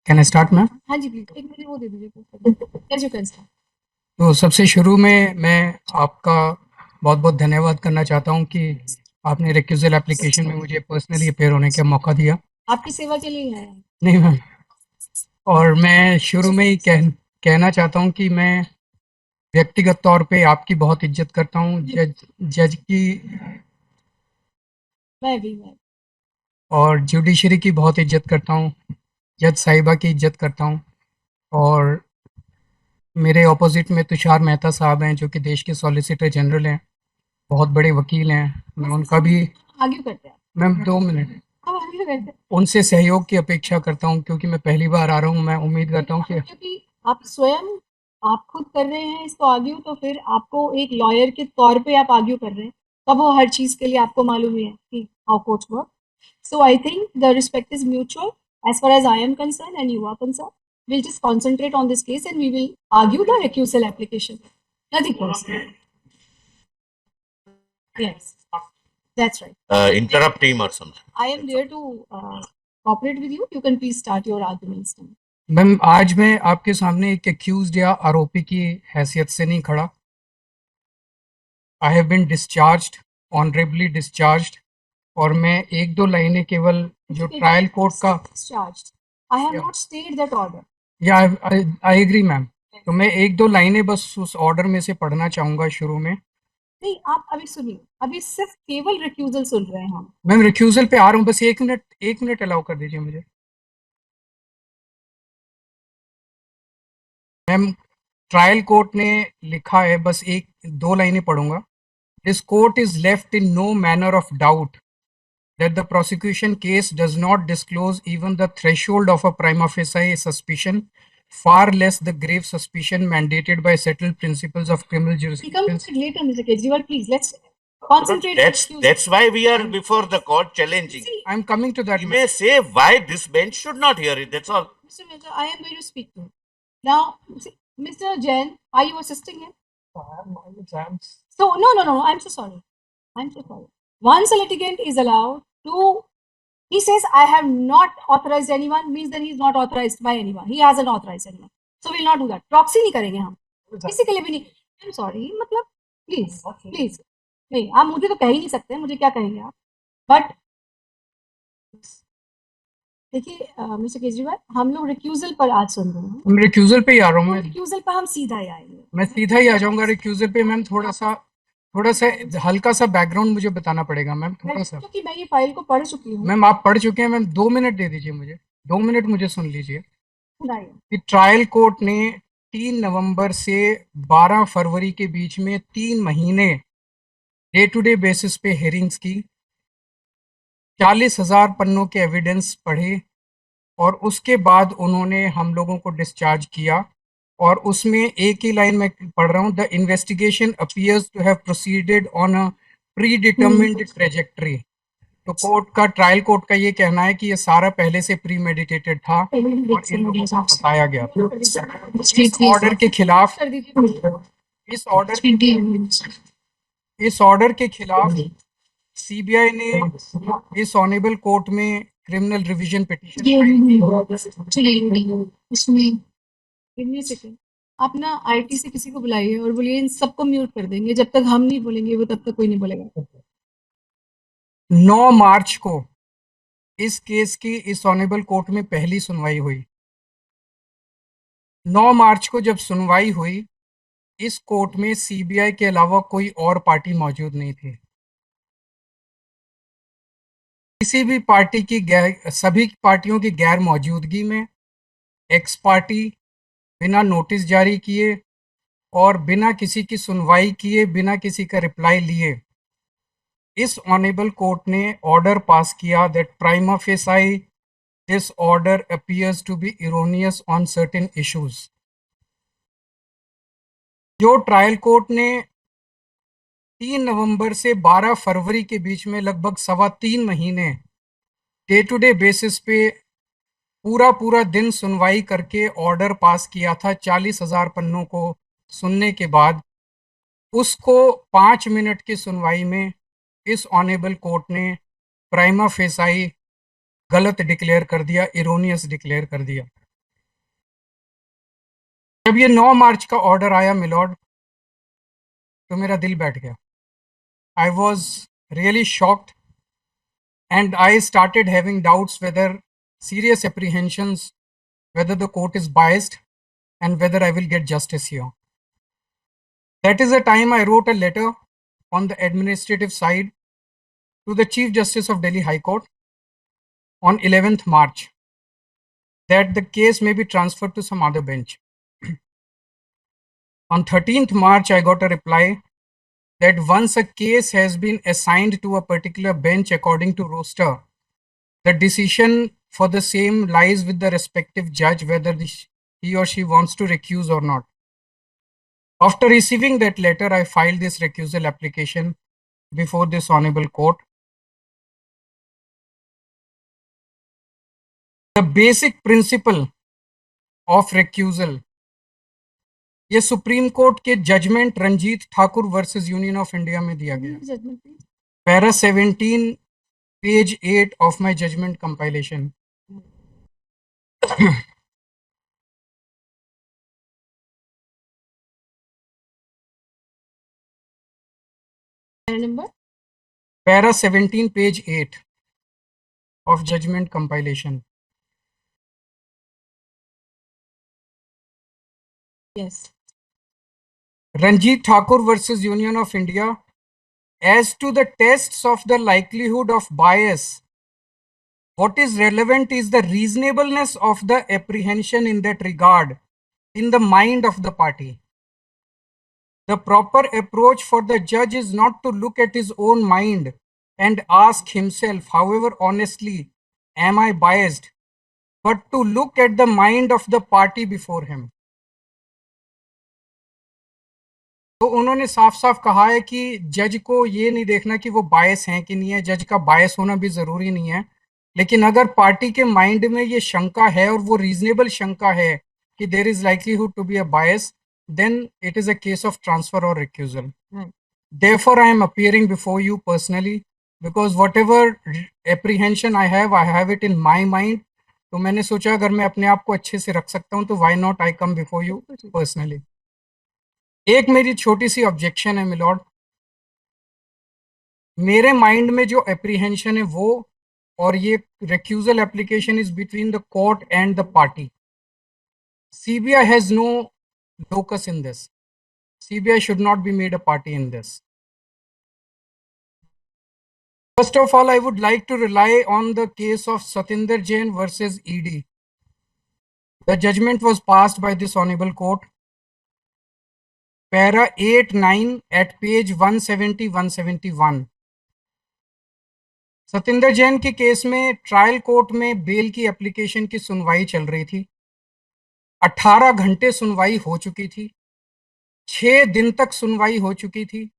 Can I start ma'am? हाँ जी, please एक मुझे वो दे दीजिए। Yes you can start. तो सबसे शुरू में मैं आपका बहुत-बहुत धन्यवाद करना चाहता हूँ कि आपने रिक्यूज़ल एप्लीकेशन में मुझे पर्सनली अपीयर होने का मौका दिया। आपकी सेवा के लिए है। नहीं मैम, और मैं शुरू में ही कहना चाहता हूँ कि मैं व्यक्तिगत तौर पे आपकी बहुत इज़्ज़त करता हूँ, जज जज की मैं और जुडिशरी की बहुत इज़्ज़त करता हूँ, जज साहिबा की इज़्ज़त करता हूँ। और मेरे ऑपोज़िट में तुषार मेहता साहब हैं, जो कि देश के सॉलिसिटर जनरल हैं, बहुत बड़े वकील हैं। मैं उनका भी आगे करते हैं। मैम 2 मिनट, अब आगे करते हैं। उनसे सहयोग की अपेक्षा करता हूँ क्योंकि मैं पहली बार आ रहा हूँ। मैं उम्मीद करता हूँ कि क्योंकि आप स्वयं आप खुद कर रहे हैं इसको आर्ग्यू, तो फिर आपको एक लॉयर के तौर पे आप आर्ग्यू कर रहे हैं, तब वो हर चीज़ के लिए आपको मालूम ही है कि how courts work. So I think the respect is mutual as far as I am concerned and you are concerned. We'll just concentrate on this case and we will argue the recusal application. Nothing personal. Yes, that's right. Interrupt him or something. I am there to cooperate with you. You can please start your arguments now. Ma'am, आज मैं आपके सामने एक accused या आरोपी की हैसियत से नहीं खड़ा। I have been discharged, honourably discharged, और मैं 1-2 लाइनें केवल जो ट्रायल कोर्ट का Discharged. I have not stayed that order. या आई एग्री मैम। तो मैं 1-2 लाइनें बस उस ऑर्डर में से पढ़ना चाहूँगा शुरू में। नहीं, आप अभी सुनिए, अभी सिर्फ केवल रिक्यूजल सुन रहे हैं हम। मैम रिक्यूज़ल पे आ रहा हूँ, बस 1 मिनट अलाउ कर दीजिए मुझे। मैम, ट्रायल कोर्ट ने लिखा है, बस 1-2 लाइनें पढ़ूँगा। This court is left in no manner of doubt that the prosecution case does not disclose even the threshold of a prima facie suspicion, far less the grave suspicion mandated by settled principles of criminal We come jurisprudence. to it later, Mr. Kejriwal, please, let's concentrate. That's why we are before the court challenging. See, I'm coming to that. He may say why this bench should not hear it. That's all. Mr. Mehta, I am going to speak to him. Now, see, Mr. Jain, are you assisting him? So, no, I'm so sorry. I'm so sorry. Once a litigant is allowed to, he says, I have not authorized anyone, means that he is not authorized by anyone. He hasn't authorized anyone. So, we'll not do that. Proxy नहीं करेंगे हम. किसी के लिए भी नहीं. I'm sorry, मतलब, please. नहीं, आप मुझे तो कह ही नहीं सकते, मुझे क्या कहेंगे आप? But देखिए मिस्टर केजरीवाल, हम लोग रिक्यूजल पर आज सुन रहे हैं। मैं रिक्यूजल पे ही आ रहा हूँ। मैं रिक्यूजल पर हम सीधा ही आएंगे। मैं सीधा ही आ जाऊंगा रिक्यूजल पे। मैम थोड़ा सा हल्का सा बैकग्राउंड मुझे बताना पड़ेगा मैम, थोड़ा सा। क्योंकि मैं ये फाइल को पढ़ चुकी हूँ। मैम आप पढ़ चुके हैं मैम, 2 मिनट दे दीजिए मुझे, 2 मिनट मुझे सुन लीजिए कि ट्रायल कोर्ट ने 3 नवंबर से 12 फरवरी के बीच में 3 महीने डे टू डे बेसिस पे हेयरिंग्स की, 40,000 पन्नों के एविडेंस पढ़े, और उसके बाद उन्होंने हम लोगों को डिस्चार्ज किया। और उसमें एक ही लाइन में पढ़ रहा हूँ, the investigation appears to have proceeded on a predetermined trajectory. तो कोर्ट का, ट्रायल कोर्ट का ये कहना है कि ये सारा पहले से प्री मेडिटेटेड था और इन लोगों को फंसाया गया था। इस ऑर्डर के खिलाफ इस ऑर्डर के खिलाफ सीबीआई ने इस ऑनेबल कोर्ट में क्रिमिनल रिवीजन पिटीशन आप ना आईटी से किसी को बुलाइए और बोलिए इन सबको म्यूट कर देंगे, जब तक हम नहीं बोलेंगे वो तब तक कोई नहीं बोलेगा। 9 मार्च को इस केस की इस ऑनेबल कोर्ट में पहली सुनवाई हुई। 9 मार्च को जब सुनवाई हुई, इस कोर्ट में सीबीआई के अलावा कोई और पार्टी मौजूद नहीं थी। किसी भी पार्टी की सभी पार्टियों की गैर मौजूदगी में एक्स पार्टी बिना नोटिस जारी किए और बिना किसी की सुनवाई किए, बिना किसी का रिप्लाई लिए, इस ऑनेबल कोर्ट ने ऑर्डर पास किया that prima facie this order appears to be erroneous on certain issues. जो ट्रायल कोर्ट ने 3 नवंबर से 12 फरवरी के बीच में लगभग 3.25 महीने डे टू डे बेसिस पे पूरा दिन सुनवाई करके ऑर्डर पास किया था 40,000 पन्नों को सुनने के बाद, उसको 5 मिनट की सुनवाई में इस ऑनेबल कोर्ट ने प्राइमा फेसाई गलत डिक्लेयर कर दिया, इरोनियस डिक्लेयर कर दिया। जब ये 9 मार्च का ऑर्डर आया मिलॉर्ड, तो मेरा दिल बैठ गया. I was really shocked and I started having doubts whether serious apprehensions, whether the court is biased and whether I will get justice here. That is the time I wrote a letter on the administrative side to the Chief Justice of Delhi High Court on 11th March that the case may be transferred to some other bench. On 13th March, I got a reply that once a case has been assigned to a particular bench according to roster, the decision for the same lies with the respective judge whether he or she wants to recuse or not. After receiving that letter, I filed this recusal application before this honorable court. The basic principle of recusal, ये supreme court के judgement Ranjit Thakur versus union of India में दिया गया. Para 17 page 8 of my judgment compilation. Number? Para 17 page 8 of judgment compilation. Yes. Ranjit Thakur versus Union of India. As to the tests of the likelihood of bias, what is relevant is the reasonableness of the apprehension in that regard in the mind of the party. The proper approach for the judge is not to look at his own mind and ask himself, however honestly, am I biased, but to look at the mind of the party before him. तो उन्होंने साफ साफ कहा है कि जज को ये नहीं देखना कि वो बायस हैं कि नहीं है. जज का बायस होना भी जरूरी नहीं है, लेकिन अगर पार्टी के माइंड में ये शंका है और वो रीजनेबल शंका है कि there is likelihood to be a bias, then it is a case of transfer or recusal. Therefore, I am appearing before you personally because whatever apprehension I have it in my mind. तो मैंने सोचा अगर मैं अपने आप को अच्छे से रख सकता हूँ तो why not I come before you personally. एक मेरी छोटी सी ऑब्जेक्शन है मिलॉर्ड. मेरे माइंड में जो एप्रीहेंशन है वो और ये recusal application is between the court and the party. CBI has no locus in this. CBI should not be made a party in this. First of all, I would like to rely on the case of Satinder Jain versus ED. The judgment was passed by this honorable court. Para 8-9 at page 170-171. Satinder Jain के case में trial court में bell की application की सुनवाई चल रही थी. 18 घंटे सुनवाई हो चुकी थी. 6 दिन तक सुनवाई हो चुकी थी.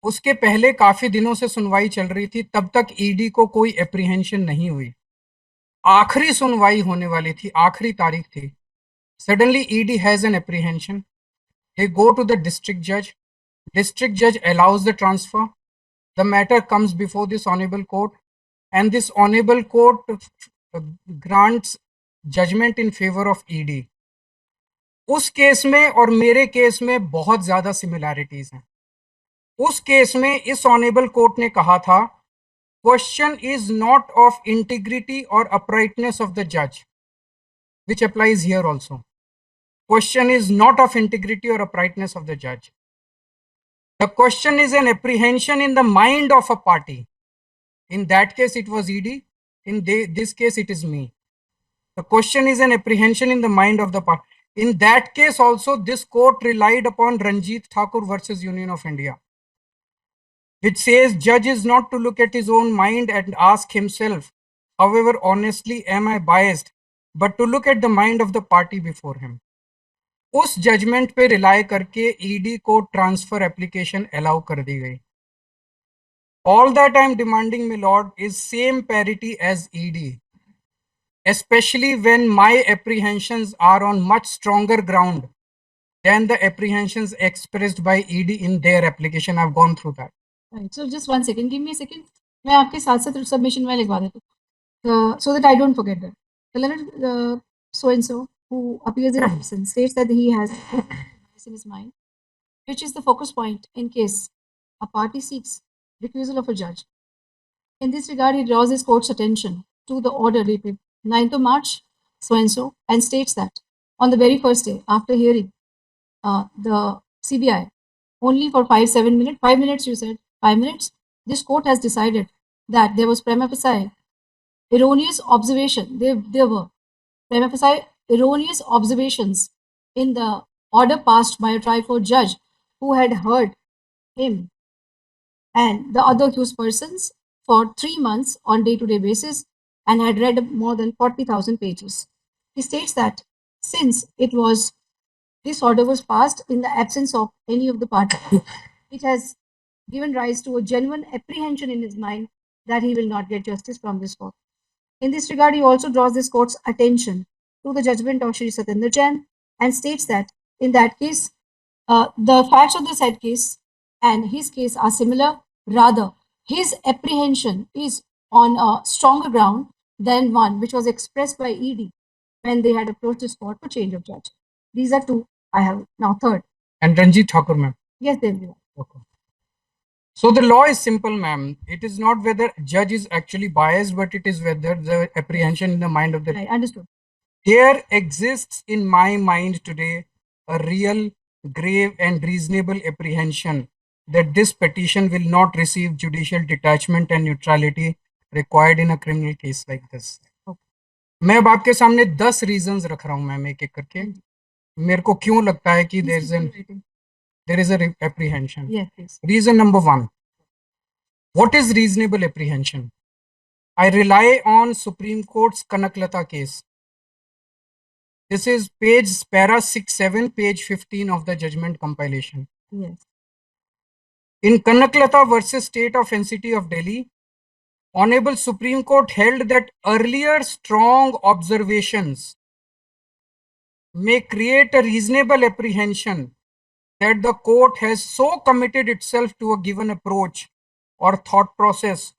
उसके पहले काफी दिनों से सुनवाई चल रही थी, तब तक ईडी को कोई एप्रीहेंशन नहीं हुई. आखिरी सुनवाई होने वाली थी, आखिरी तारीख थी. Suddenly ED has an apprehension. They go to the district judge. District judge allows the transfer. The matter comes before this honorable court, and this honorable court grants judgment in favor of ED. उस case में और मेरे case में बहुत ज्यादा similarities हैं. उस case में इस ऑनेबल कोर्ट ने कहा था, question is not of integrity और अपराइटनेस ऑफ द जज, विच applies here also. Question is not of integrity or uprightness of the judge. The question is an apprehension in the mind of a party. In that case, it was ED. In this case, it is me. The question is an apprehension in the mind of the party. In that case also, this court relied upon Ranjit Thakur versus Union of India, which says judge is not to look at his own mind and ask himself, however honestly am I biased, but to look at the mind of the party before him. उस judgement पे rely करके ED को transfer application allow कर दी गई. All that I am demanding my lord is same parity as ED, especially when my apprehensions are on much stronger ground than the apprehensions expressed by ED in their application. I've gone through that. Right. So just 1 second, give me a second. मैं आपके साथ साथ submission में लिखवा देता हूँ, so that I don't forget that. So so and so who appears in absence, states that he has bias in his mind, which is the focus point in case a party seeks recusal of a judge. In this regard, he draws his court's attention to the order dated 9th of March, so and so, and states that on the very first day after hearing the CBI, only for 5 minutes, you said, 5 minutes, this court has decided that there was prima facie erroneous observation. There were prima facie erroneous observations in the order passed by a trial judge who had heard him and the other accused persons for 3 months on day-to-day basis and had read more than 40,000 pages. He states that since this order was passed in the absence of any of the parties, it has given rise to a genuine apprehension in his mind that he will not get justice from this court. In this regard, he also draws this court's attention to the judgment of Shri Satyendra Jain and states that in that case, the facts of the said case and his case are similar. Rather, his apprehension is on a stronger ground than one which was expressed by ED when they had approached this court for change of judge. These are two. I have now third. And Ranjit Thakur, ma'am. Yes, they will. Okay. So the law is simple, ma'am. It is not whether judge is actually biased, but it is whether the apprehension in the mind of the. Right, understood. There exists in my mind today a real, grave, and reasonable apprehension that this petition will not receive judicial detachment and neutrality required in a criminal case like this. मैं अब आपके सामने 10 reasons रख रहा हूं ma'am एक एक करके मेरे को क्यों लगता है कि there is a apprehension. Yes, please. Reason number 1. What is reasonable apprehension? I rely on Supreme Court's Kanaklata case. This is para 67, page 15 of the judgment compilation. Yes. In Kanaklata versus State of NCT of Delhi, Honorable Supreme Court held that earlier strong observations may create a reasonable apprehension that the court has so committed itself to a given approach or thought process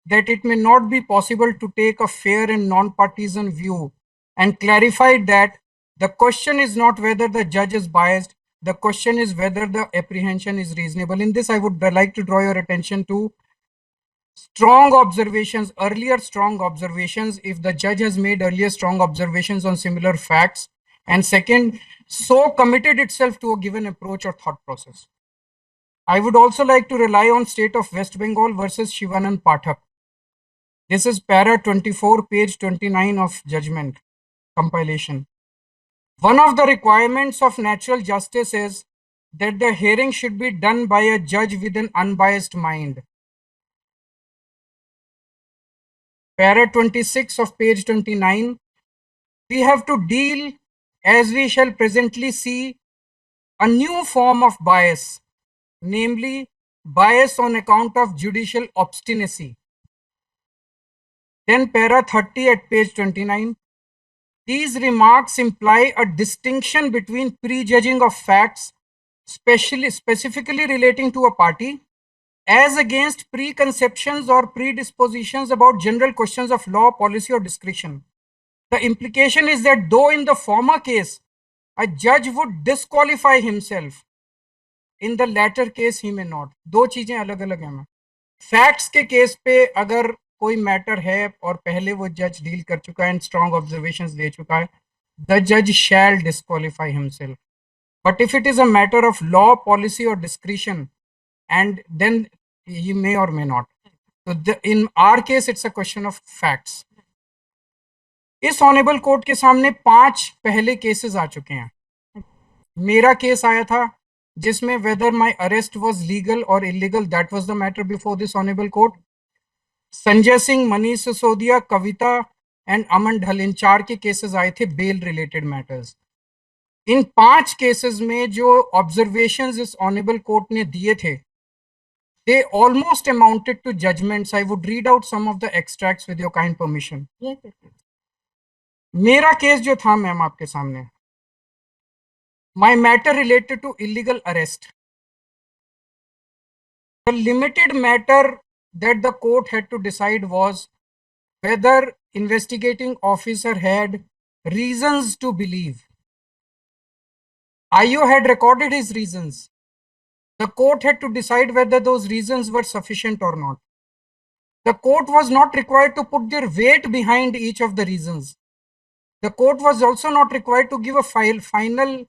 that it may not be possible to take a fair and non-partisan view, and clarified that the question is not whether the judge is biased, the question is whether the apprehension is reasonable. In this, I would like to draw your attention to strong observations, earlier strong observations, if the judge has made earlier strong observations on similar facts, and second, so committed itself to a given approach or thought process. I would also like to rely on State of West Bengal versus Shivanand Pathak. This is para 24, page 29 of judgment compilation. One of the requirements of natural justice is that the hearing should be done by a judge with an unbiased mind. Para 26 of page 29, we have to deal, as we shall presently see, a new form of bias, namely bias on account of judicial obstinacy. Then para 30 at page 29, these remarks imply a distinction between prejudging of facts, specifically relating to a party, as against preconceptions or predispositions about general questions of law, policy, or discretion. The implication is that though in the former case, a judge would disqualify himself, in the latter case he may not. दो चीजें अलग अलग हैं. Facts के case पे अगर कोई matter है और पहले वो जज डील कर चुका है एंड स्ट्रॉन्ग ऑब्जर्वेशंस दे चुका है, द जज shall disqualify himself. But if it is a matter of law, policy और discretion, and then he may or may not. So in our case, it's a question of facts. इस honourable court के सामने 5 पहले cases आ चुके हैं. मेरा case आया था जिसमें whether my arrest was legal or illegal, that was the matter before this honorable court. Sanjay Singh, Manish Sisodia, Kavita and Aman Dhal, इन 4 के केसेस आए थे बेल रिलेटेड मैटर्स. इन 5 केसेस में जो ऑब्जर्वेशंस इस ऑनेबल कोर्ट ने दिए थे, they almost amounted to judgments. I would read out some of the extracts with your kind permission. Yes. मेरा केस जो था मैम आपके सामने, my matter related to illegal arrest. The limited matter that the court had to decide was whether investigating officer had reasons to believe. IO had recorded his reasons. The court had to decide whether those reasons were sufficient or not. The court was not required to put their weight behind each of the reasons. The court was also not required to give a final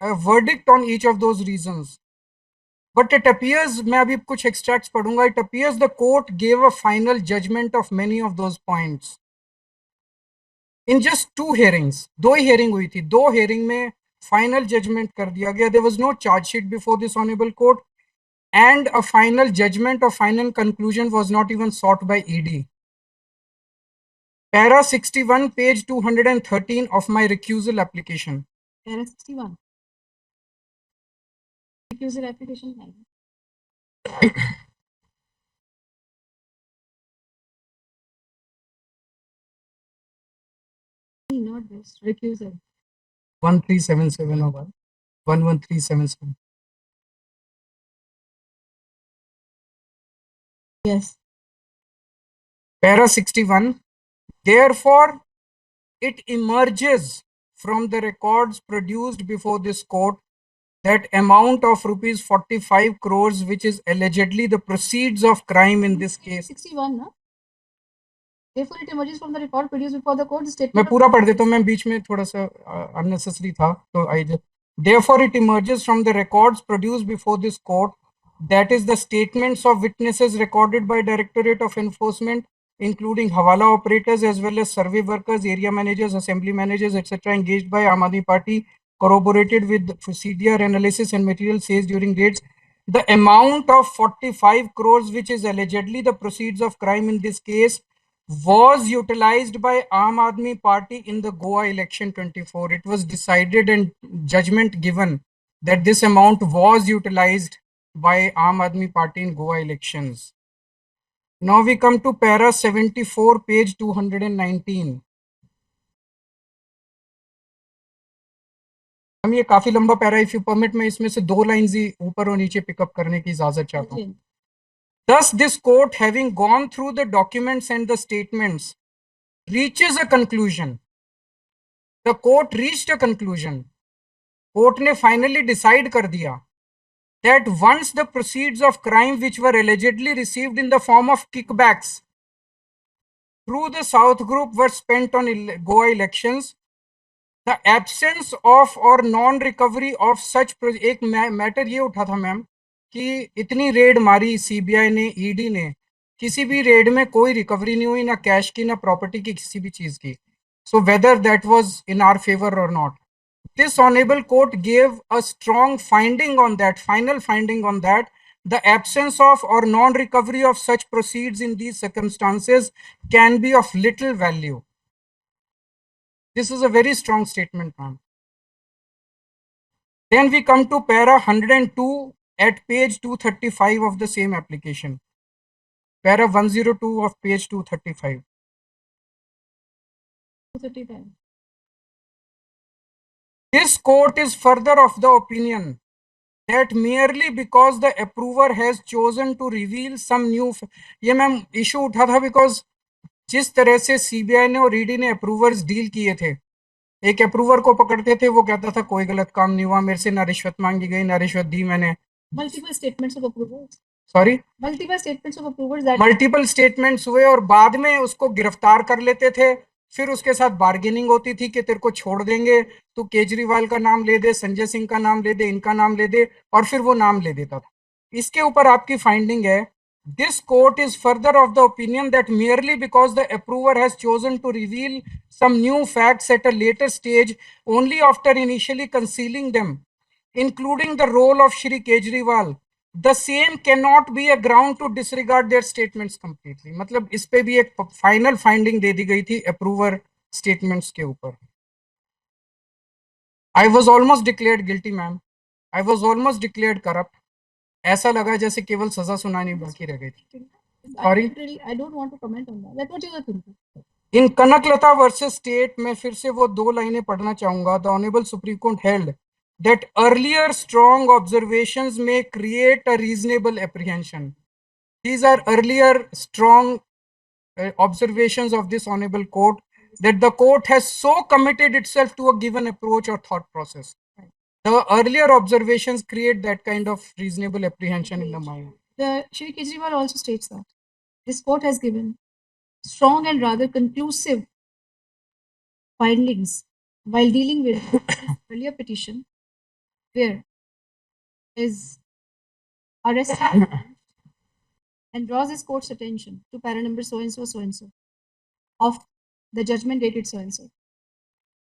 verdict on each of those reasons. But it appears, मैं अभी कुछ extracts पढ़ूंगा, it appears the court gave a final judgment of many of those points. In just 2 hearings, 2 he hearing हुई थी, 2 hearing में final judgment कर दिया गया. There was no charge sheet before this honorable court, and a final judgment or final conclusion was not even sought by ED. Para 61, page 213 of my recusal application. Para 61. Recusal application. Not this, recusal. 1377 or 11377. Yes. Para 61. Therefore, it emerges from the records produced before this court that amount of rupees 45 crores, which is allegedly the proceeds of crime in this case. 61, no? Therefore, it emerges from the record produced before the court. The statement. मैं पूरा पढ़ देता हूँ, मैं बीच में थोड़ा सा unnecessary था, तो I just. Therefore, it emerges from the records produced before this court, that is the statements of witnesses recorded by Directorate of Enforcement, including Hawala operators as well as survey workers, area managers, assembly managers, etc., engaged by Aam Aadmi Party, corroborated with CDR analysis and material seized during raids. The amount of 45 crores, which is allegedly the proceeds of crime in this case, was utilized by Aam Aadmi Party in the Goa election 24. It was decided and judgment given that this amount was utilized by Aam Aadmi Party in Goa elections. Now we come to para 74, page 219. हम ये काफी लंबा para, if you permit मैं इसमें से 2 lines ही ऊपर और नीचे पिकअप करने की इजाजत चाहता हूँ. Thus, this court, having gone through the documents and the statements, reaches a conclusion. The court reached a conclusion. Court ने finally decide कर दिया that once the proceeds of crime which were allegedly received in the form of kickbacks through the South Group were spent on Goa elections, the absence of or non-recovery of such एक matter ये उठा था ma'am कि इतनी red मारी CBI ने, ED ने, किसी भी रेड में कोई रिकवरी नहीं हुई, ना कैश की ना प्रॉपर्टी की किसी भी चीज की. So whether that was in our favor or not, this honorable court gave a strong finding on that, final finding on that. The absence of or non-recovery of such proceeds in these circumstances can be of little value. This is a very strong statement, ma'am. Then we come to para 102 at page 235 of the same application. Para 102 of page 235. 235. This court is further of the opinion that merely because the approver has chosen to reveal some new, ये ma'am issue उठा था because जिस तरह से CBI ने और ED ने approvers deal किए थे, एक अप्रूवर को पकड़ते थे, वो कहता था कोई गलत काम नहीं हुआ, मेरे से ना रिश्वत मांगी गई ना रिश्वत दी मैंने. Multiple statements of approvers. Sorry, Multiple statements of approvers that. Multiple statements हुए और बाद में उसको गिरफ्तार कर लेते थे, फिर उसके साथ बार्गेनिंग होती थी कि तेरे को छोड़ देंगे, तू केजरीवाल का नाम ले दे, संजय सिंह का नाम ले दे, इनका नाम ले दे, और फिर वो नाम ले देता था. इसके ऊपर आपकी फाइंडिंग है, this court is further of the opinion that merely because the approver has chosen to reveal some new facts at a later stage only after initially concealing them, including the role of Shri Kejriwal, the same cannot be a ground to disregard their statements completely. मतलब इस पे भी एक final finding दे दी गई थी approver statements के ऊपर. I was almost declared guilty, ma'am. I was almost declared corrupt. ऐसा लगा जैसे केवल सजा सुनानी बाकी रह गई थी. Sorry. I don't want to comment on that. That's what you are thinking. In Kanaklata versus State, मैं फिर से वो 2 लाइनें पढ़ना चाहूंगा. The Honorable Supreme Court held that earlier strong observations may create a reasonable apprehension. These are earlier strong observations of this honorable court that the court has so committed itself to a given approach or thought process. The earlier observations create that kind of reasonable apprehension in the mind. Shri Kejriwal also states that this court has given strong and rather conclusive findings while dealing with his earlier petition, where is arrested and draws his court's attention to para number so and so of the judgment dated so and so.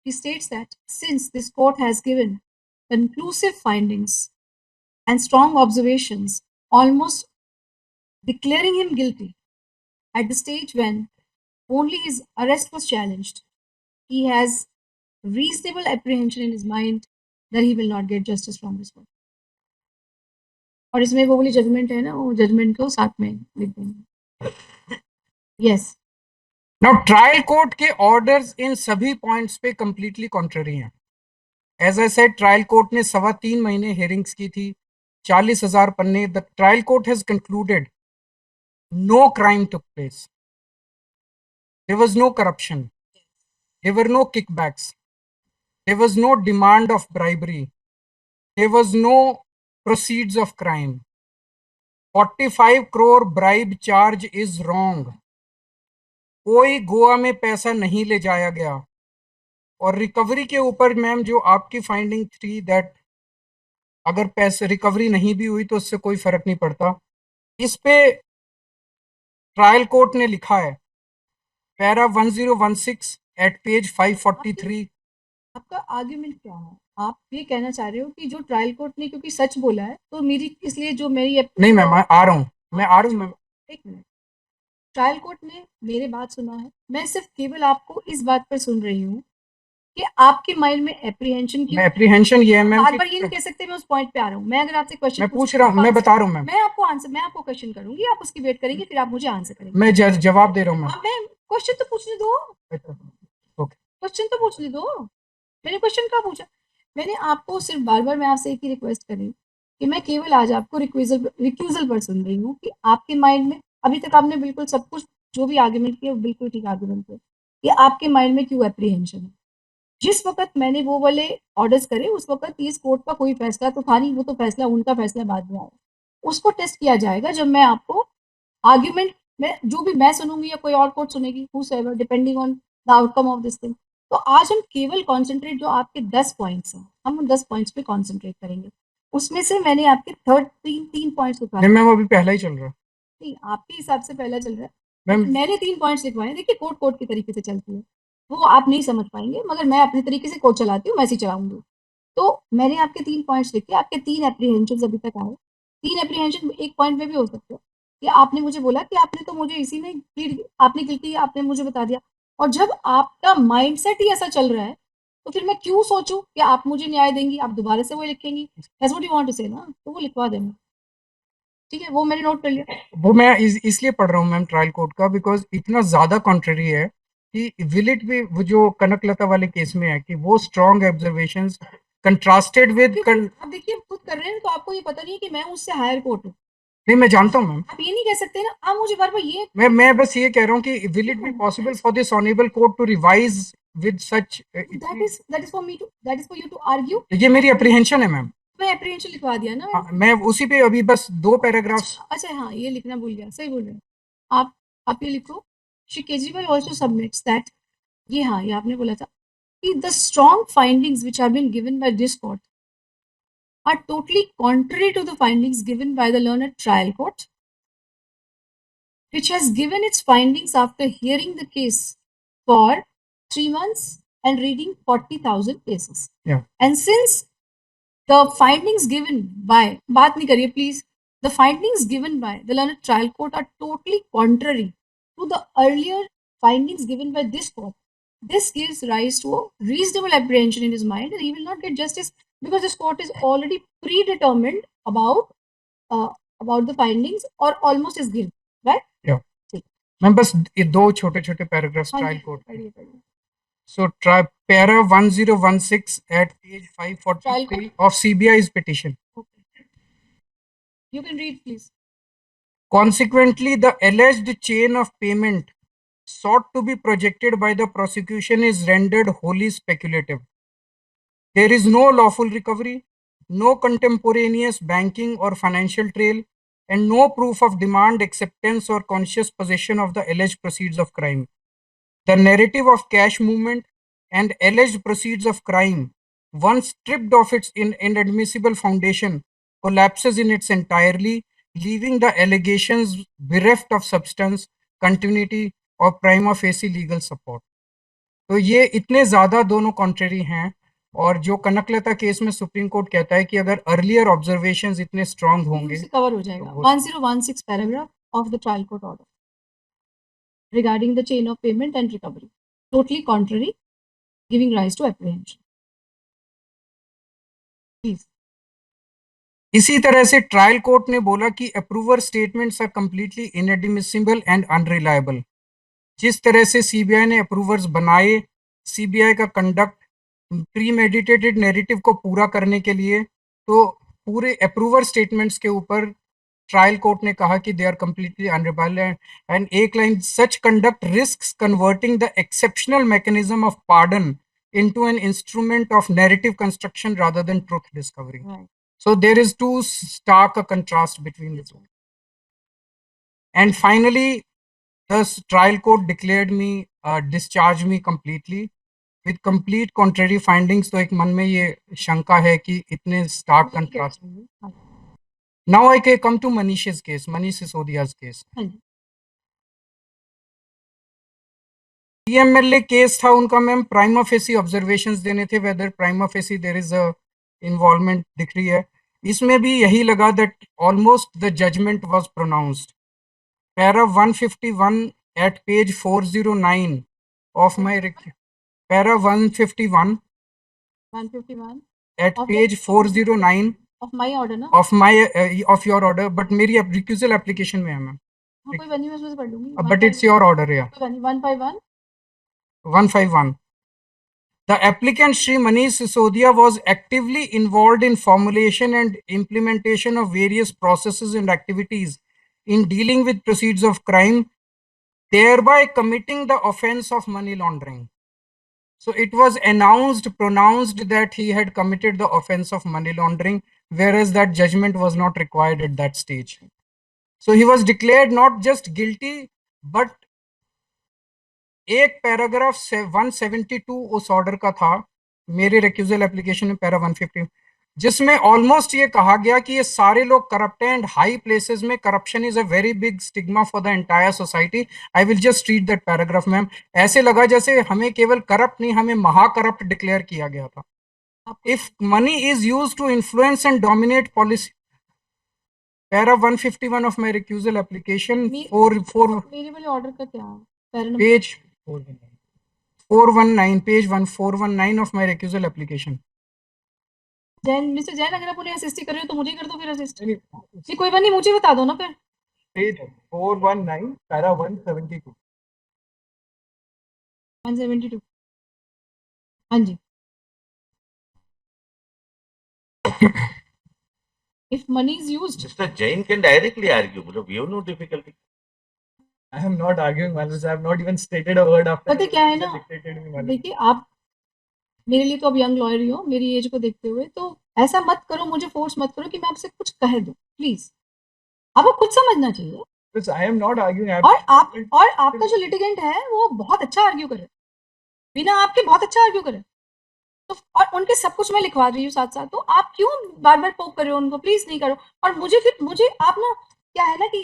He states that since this court has given conclusive findings and strong observations, almost declaring him guilty at the stage when only his arrest was challenged, he has reasonable apprehension in his mind that he will not get justice from this court. और इसमें वो वाली judgement है ना, वो judgement को साथ में लिख देंगे. Yes. Now trial court के orders इन सभी points पे completely contrary हैं. As I said, trial court ने 3.25 महीने hearings की थी, 40,000 पन्ने. The trial court has concluded no crime took place. There was no corruption. There were no kickbacks. There was no demand of bribery. There was no proceeds of crime. 45 crore bribe charge is wrong. कोई गोवा में पैसा नहीं ले जाया गया. और recovery के ऊपर मैम जो आपकी फाइंडिंग थी दैट अगर पैसे रिकवरी नहीं भी हुई तो उससे कोई फर्क नहीं पड़ता, इस पे ट्रायल कोर्ट ने लिखा है पैरा 1016 एट पेज 543. आपका आर्ग्यूमेंट क्या है? आप ये कहना चाह रहे हो कि जो ट्रायल कोर्ट ने क्योंकि सच बोला है तो मेरी इसलिए जो मेरी नहीं मैम, मैं आ रहा हूँ मैम. एक मिनट, ट्रायल कोर्ट ने मेरे बात सुना है, मैं सिर्फ केवल आपको इस बात पर सुन रही हूँ कि आपके माइंड में एप्रीहेंशन की. एप्रीहेंशन ये है मैम, बार बार ये नहीं कह सकते. मैं उस पॉइंट पे आ रहा हूँ. मैं अगर आपसे क्वेश्चन मैं पूछ रहा हूँ, मैं बता रहा हूँ मैम. मैं आपको क्वेश्चन करूंगी, आप उसकी वेट करेंगे, फिर आप मुझे आंसर करेंगे. मैं जवाब दे रहा हूँ मैम. मैं क्वेश्चन तो पूछने दो. क्वेश्चन तो पूछने दो. मैंने क्वेश्चन क्या पूछा? मैंने आपको सिर्फ बार बार मैं आपसे एक ही रिक्वेस्ट करी कि मैं केवल आज आपको रिक्यूजल पर सुन रही हूँ कि आपके माइंड में अभी तक आपने बिल्कुल सब कुछ जो भी आर्ग्यूमेंट किया वो बिल्कुल ठीक आर्ग्यूमेंट किया कि आपके माइंड में क्यों एप्रीहेंशन है. जिस वक्त मैंने वो वाले ऑर्डर्स करे उस वक्त इस कोर्ट का कोई फैसला तो था नहीं, वो तो फैसला उनका फैसला बाद में आया. उसको टेस्ट किया जाएगा जब मैं आपको आर्ग्यूमेंट में जो भी मैं सुनूंगी या कोई और कोर्ट सुनेगी, whosoever, depending on the outcome of this thing. तो आज हम केवल कॉन्सेंट्रेट जो आपके 10 पॉइंट्स हैं, हम उन 10 पॉइंट्स पे कॉन्सेंट्रेट करेंगे. उसमें से मैंने आपके तीन पॉइंट्स लिखवाए. नहीं मैम, अभी पहला ही चल रहा है. नहीं, आपके हिसाब से पहला चल रहा है. मैम मैंने 3 पॉइंट्स लिखवाए. देखिए कोर्ट के तरीके से चलती है, वो आप नहीं समझ पाएंगे, मगर मैं अपने तरीके से कोर्ट चलाती हूँ, मैं ऐसे चलाऊंगी. तो मैंने आपके 3 पॉइंट्स लिखे, आपके 3 एप्रीहेंशन अभी तक आए. 3 एप्रीहेंशन एक पॉइंट में भी हो सकते हैं कि आपने मुझे बोला कि आपने तो मुझे इसी में आपने गिल्टी आपने मुझे बता दिया. और जब आपका माइंडसेट ही ऐसा चल रहा है तो फिर मैं क्यों सोचूं कि आप मुझे न्याय देंगी, आप दोबारा से वो लिखेंगी. That's what you want to say ना, तो वो लिखवा देना. ठीक है, वो मैंने नोट कर लिया. वो मैं इसलिए पढ़ रहा हूँ मैम ट्रायल कोर्ट का, बिकॉज इतना ज्यादा कॉन्ट्ररी है कि विल इट भी वो जो कनकलता वाले केस में है कि वो स्ट्रॉन्ग ऑब्जर्वेशंस कंट्रास्टेड विद. अब देखिए खुद कर रहे हैं तो आपको ये पता नहीं है कि मैं उससे हायर कोर्ट हूँ. नहीं मैं जानता हूँ मैम. आप ये नहीं कह सकते ना. आप मुझे बार बार ये मैं बस ये कह रहा हूँ कि will it be possible for this honourable court to revise with such. that is for you to argue. ये मेरी अप्रीहेंशन है मैम. मैं एप्रीहेंशन लिखवा दिया ना. मैं उसी पे अभी बस 2 पैराग्राफ्स. अच्छा हाँ, ये लिखना भूल गया. सही बोल रहे हैं आप ये लिखो. Shri Kejriwal also submits that ये हाँ, ये आपने बोला था कि the strong findings which have been given by this court are totally contrary to the findings given by the learned trial court, which has given its findings after hearing the case for 3 months and reading 40,000 cases. Yeah. And since the findings given by, baat nahi kariye please, the findings given by the learned trial court are totally contrary to the earlier findings given by this court, this gives rise to a reasonable apprehension in his mind that he will not get justice because this court is already predetermined about the findings or almost his guilt, right? Yeah. मैं बस ये 2 छोटे-छोटे paragraphs trial court. So para 1016 at page 543 of CBI's petition. Okay. You can read please. Consequently, the alleged chain of payment sought to be projected by the prosecution is rendered wholly speculative. There is no lawful recovery, no contemporaneous banking or financial trail, and no proof of demand, acceptance, or conscious possession of the alleged proceeds of crime. The narrative of cash movement and alleged proceeds of crime, once stripped of its inadmissible foundation, collapses in its entirely, leaving the allegations bereft of substance, continuity, or prima facie legal support. तो ये इतने ज्यादा दोनों contrary हैं, और जो Kanaklata case में supreme court कहता है कि अगर अर्लियर ऑब्जर्वेशंस इतने स्ट्रांग होंगे कवर हो जाएगा. 1016 paragraph of the trial court order regarding the chain of payment and recovery, totally contrary, giving rise to apprehension. Please. इसी तरह से ट्रायल कोर्ट ने बोला कि approver statements are completely inadmissible and unreliable. जिस तरह से सीबीआई ने अप्रूवर्स बनाए, सीबीआई का कंडक्ट प्रीमेडिटेटेड नैरेटिव को पूरा करने के लिए, तो पूरे अप्रूवर स्टेटमेंट्स के ऊपर ट्रायल कोर्ट ने कहा कि they are completely unreliable. And एक line, such conduct risks converting the exceptional mechanism of pardon into an instrument of narrative construction rather than truth discovery. Right. So there is too stark a contrast between the two. And finally, the trial court declared me, discharged me completely with complete contrary findings. तो एक मन में ये शंका है कि इतने stark contrast. Now I can come to Manish's case, Manish Sisodia's case. PMLA case था उनका मैम, प्राइमा फेसी ऑब्जर्वेशंस देने थे, whether prima facie there is a involvement दिख रही है. इसमें भी यही लगा that almost the judgement was pronounced. Para 151 at page 409 of my para 151 at page 409 of my order ना, of your order, but मेरी रिक्यूजल एप्लीकेशन में है मैम. कोई बनी मैं उसमें से पढ़ लूंगी. But it's your order. या 151. The applicant Shri Manish Sisodia was actively involved in formulation and implementation of various processes and activities in dealing with proceeds of crime, thereby committing the offense of money laundering. So it was pronounced that he had committed the offense of money laundering, whereas that judgment was not required at that stage. So he was declared not just guilty, but एक paragraph 172 उस order का था, मेरे recusal application में para 150, जिसमें almost ये कहा गया कि ये सारे लोग करप्ट हैं एंड हाई प्लेसेस में corruption is a very big stigma for the entire society. I will just read that paragraph ma'am. ऐसे लगा जैसे हमें केवल करप्ट नहीं, हमें महाकरप्ट डिक्लेयर किया गया था. If money is used to influence and dominate policy, para 151 of my recusal application, मेरे वाले ऑर्डर का क्या page 419, page 419 of my recusal application. Jain, mister Jain, अगर आप उन्हें असिस्ट कर रहे हो तो मुझे कर दो फिर असिस्ट. नहीं कोई बात नहीं, मुझे बता दो ना फिर. Page 419 para 172. 172. हाँ जी. If money is used, Mr. Jain can directly argue. We have no difficulty. I am not arguing, Manoj. I have not even stated a word after. पता क्या है ना, देखिए आप मेरे लिए तो अब यंग लॉयर ही हो, मेरी एज को देखते हुए, तो ऐसा मत करो, मुझे फोर्स मत करो कि मैं आपसे कुछ कह दूं, प्लीज. आपको खुद समझना चाहिए. I am not arguing. और आपका जो लिटिगेंट है वो बहुत अच्छा आर्ग्यू करे, बिना आपके बहुत अच्छा आर्ग्यू करे, तो और उनके सब कुछ मैं लिखवा रही हूँ साथ साथ, तो आप क्यों बार बार पोक कर रहे हो उनको, प्लीज नहीं करो. और मुझे आप ना, क्या है ना कि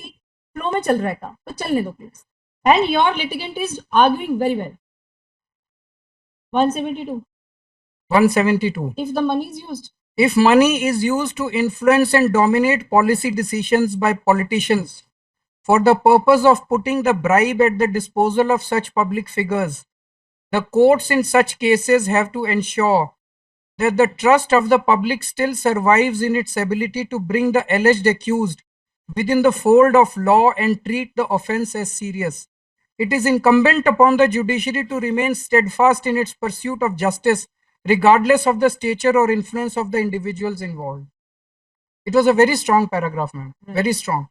फ्लो में चल रहा है काम, तो चलने दो please. And your litigant is arguing very well. 172. If the money is used. If money is used to influence and dominate policy decisions by politicians for the purpose of putting the bribe at the disposal of such public figures, the courts in such cases have to ensure that the trust of the public still survives in its ability to bring the alleged accused within the fold of law and treat the offense as serious. It is incumbent upon the judiciary to remain steadfast in its pursuit of justice, regardless of the stature or influence of the individuals involved. It was a very strong paragraph, ma'am. Very strong.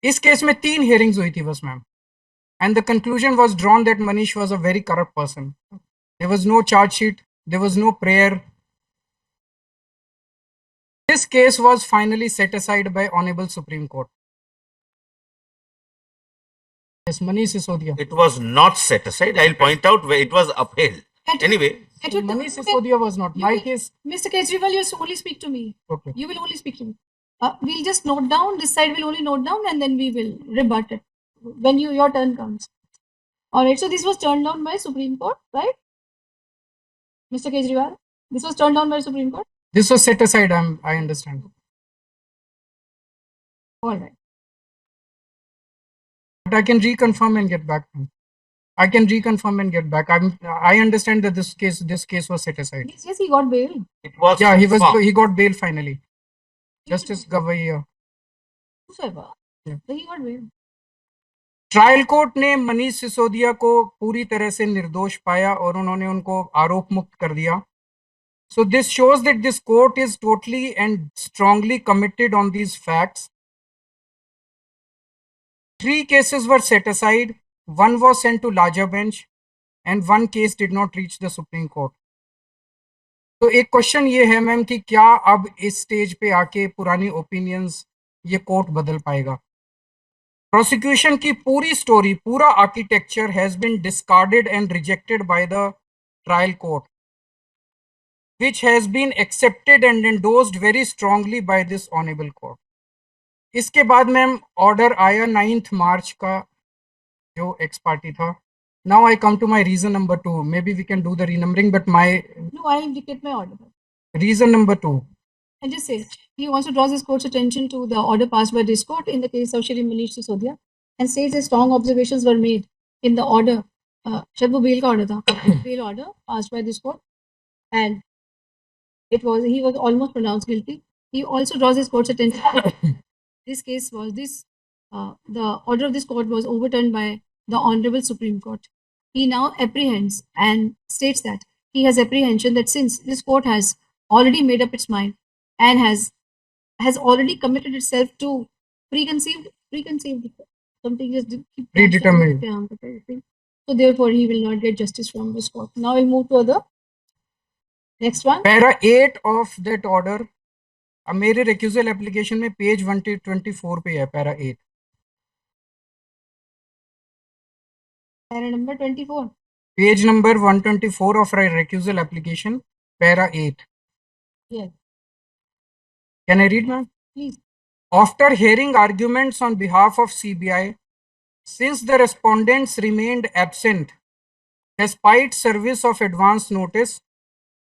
इस case में 3 hearings हुई थी बस ma'am. and the conclusion was drawn that Manish was a very corrupt person. There was no charge sheet, there was no prayer. This case was finally set aside by Honorable Supreme Court. Yes, Manish Sisodia. It was not set aside. I'll point out where it was upheld. Anyway, Manish Sisodia was not. My case. Mr. Kejriwal, you only speak to me. Okay. You will only speak to me. We'll just note down. This side will only note down, and then we will rebut it when your turn comes. All right. So this was turned down by Supreme Court, right? Mr. Kejriwal, this was turned down by Supreme Court. This was set aside. I understand. All right. But I can reconfirm and get back. I can reconfirm and get back. I understand that this case was set aside. Yes, he got bail. it was. Yeah, he confirmed. got bail finally. Justice Gavaiya. Whosoever. Yeah. So he got bail. Trial court ने मनीष सिसोदिया को पूरी तरह से निर्दोष पाया और उन्होंने उनको आरोप मुक्त कर दिया. So this shows that this court is totally and strongly committed on these facts. 3 cases were set aside, 1 was sent to larger bench and 1 case did not reach the Supreme Court. तो एक question ये है ma'am कि क्या अब इस stage पे आके पुरानी ओपिनियंस ये कोर्ट बदल पाएगा? प्रोसिक्यूशन की पूरी स्टोरी, पूरा architecture has been discarded and rejected by the trial court, which has been accepted and endorsed very strongly by this honorable court. इसके बाद मैम ऑर्डर आया 9th मार्च का जो एक्स पार्टी था. Now I come to my reason number 2. Maybe we can do the renumbering, but my No, I'll indicate my order. reason number 2. I just say he also draws his court's attention to the order passed by this court in the case of Shri Manish Sisodia and states that strong observations were made in the order. शायद वो bail का order था, bail order passed by this court, and he was almost pronounced guilty. He also draws his court's attention. This case was the order of this court was overturned by the Honorable Supreme Court. He now apprehends and states that he has apprehension that since this court has already made up its mind and has already committed itself to preconceived something is Predetermined. So therefore he will not get justice from this court. Now we'll move to the next one. Para 8 of that order, मेरे recusal application में page 124 पे है para 8. Para number 24. Page number 124 of our recusal application, para 8. Yes. Can I read, ma'am? Please. After hearing arguments on behalf of CBI, since the respondents remained absent despite service of advance notice,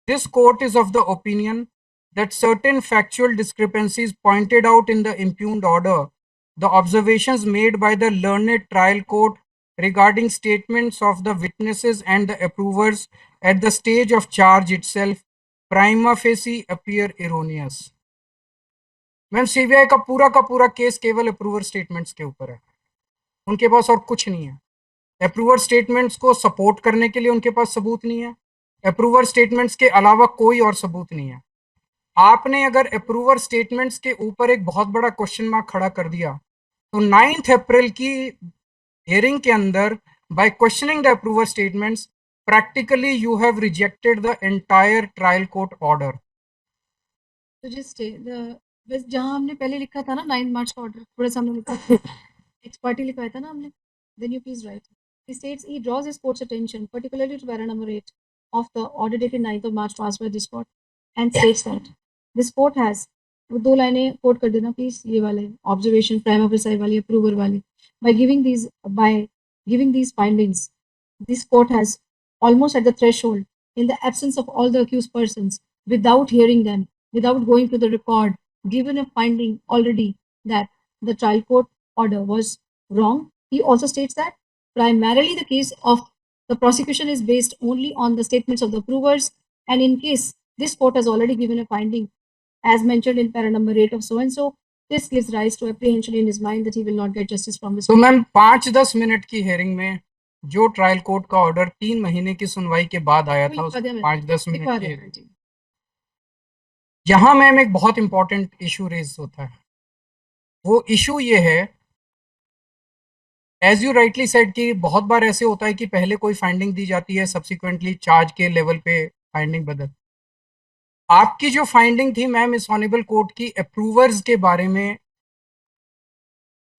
this court is of the opinion that certain factual discrepancies pointed out in the impugned order, the observations made by the learned trial court regarding statements of the witnesses and the approvers at the stage of charge itself, prima facie appear erroneous. Ma'am CBI का पूरा case केवल approver statements के ऊपर है, उनके पास और कुछ नहीं है. अप्रूवर स्टेटमेंट्स को सपोर्ट करने के लिए उनके पास सबूत नहीं है, अप्रूवर स्टेटमेंट्स के अलावा कोई और सबूत नहीं है. आपने अगर अप्रूवर स्टेटमेंट्स के ऊपर एक बहुत बड़ा क्वेश्चन मार्क खड़ा कर दिया तो 9th अप्रैल की हियरिंग के अंदर by questioning the approver statements practically you have rejected the entire trial court order. तो just बस जहाँ हमने पहले लिखा था ना 9 मार्च का ऑर्डर, थोड़ा सा हमने लिखा एक्स पार्टी लिखा था ना हमने, then you please write. He states he draws his court's attention particularly to para number 8 of the order dated 9th of March passed by this court and states that this court has, वो 2 लाइनें coat कर देना please, ये वाले observation prima facie वाली approver वाली, by giving these findings this court has almost at the threshold in the absence of all the accused persons, without hearing them, without going to the record, given a finding already that the trial court order was wrong. He also states that primarily the case of the prosecution is based only on the statements of the approvers, and in case this court has already given a finding as mentioned in para number 8 of so and so, this gives rise to apprehension in his mind that he will not get justice from this. तो ma'am 5-10 minute की hearing में जो trial court का order 3 महीने की सुनवाई के बाद आया था, उस 5-10 मिनट के यहाँ मैम एक बहुत इंपॉर्टेंट इशू रेज होता है. वो इशू ये है एज यू राइटली सेड कि बहुत बार ऐसे होता है कि पहले कोई फाइंडिंग दी जाती है, सब्सिक्वेंटली चार्ज के लेवल पे फाइंडिंग बदल। आपकी जो फाइंडिंग थी मैम इस ऑनेबल कोर्ट की अप्रूवर्स के बारे में,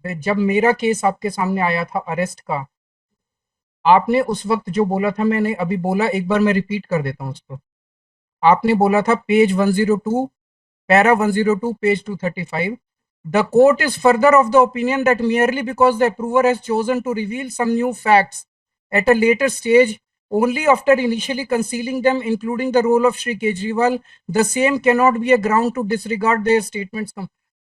जब मेरा केस आपके सामने आया था अरेस्ट का, आपने उस वक्त जो बोला था, मैंने अभी बोला, एक बार मैं रिपीट कर देता हूँ उसको। आपने बोला था page 102, para 102, page 235, the court is further of the opinion that merely because the approver has chosen to reveal some new facts at a later stage only after initially concealing them, including the role of Shri Kejriwal, the same cannot be a ground to disregard their statements.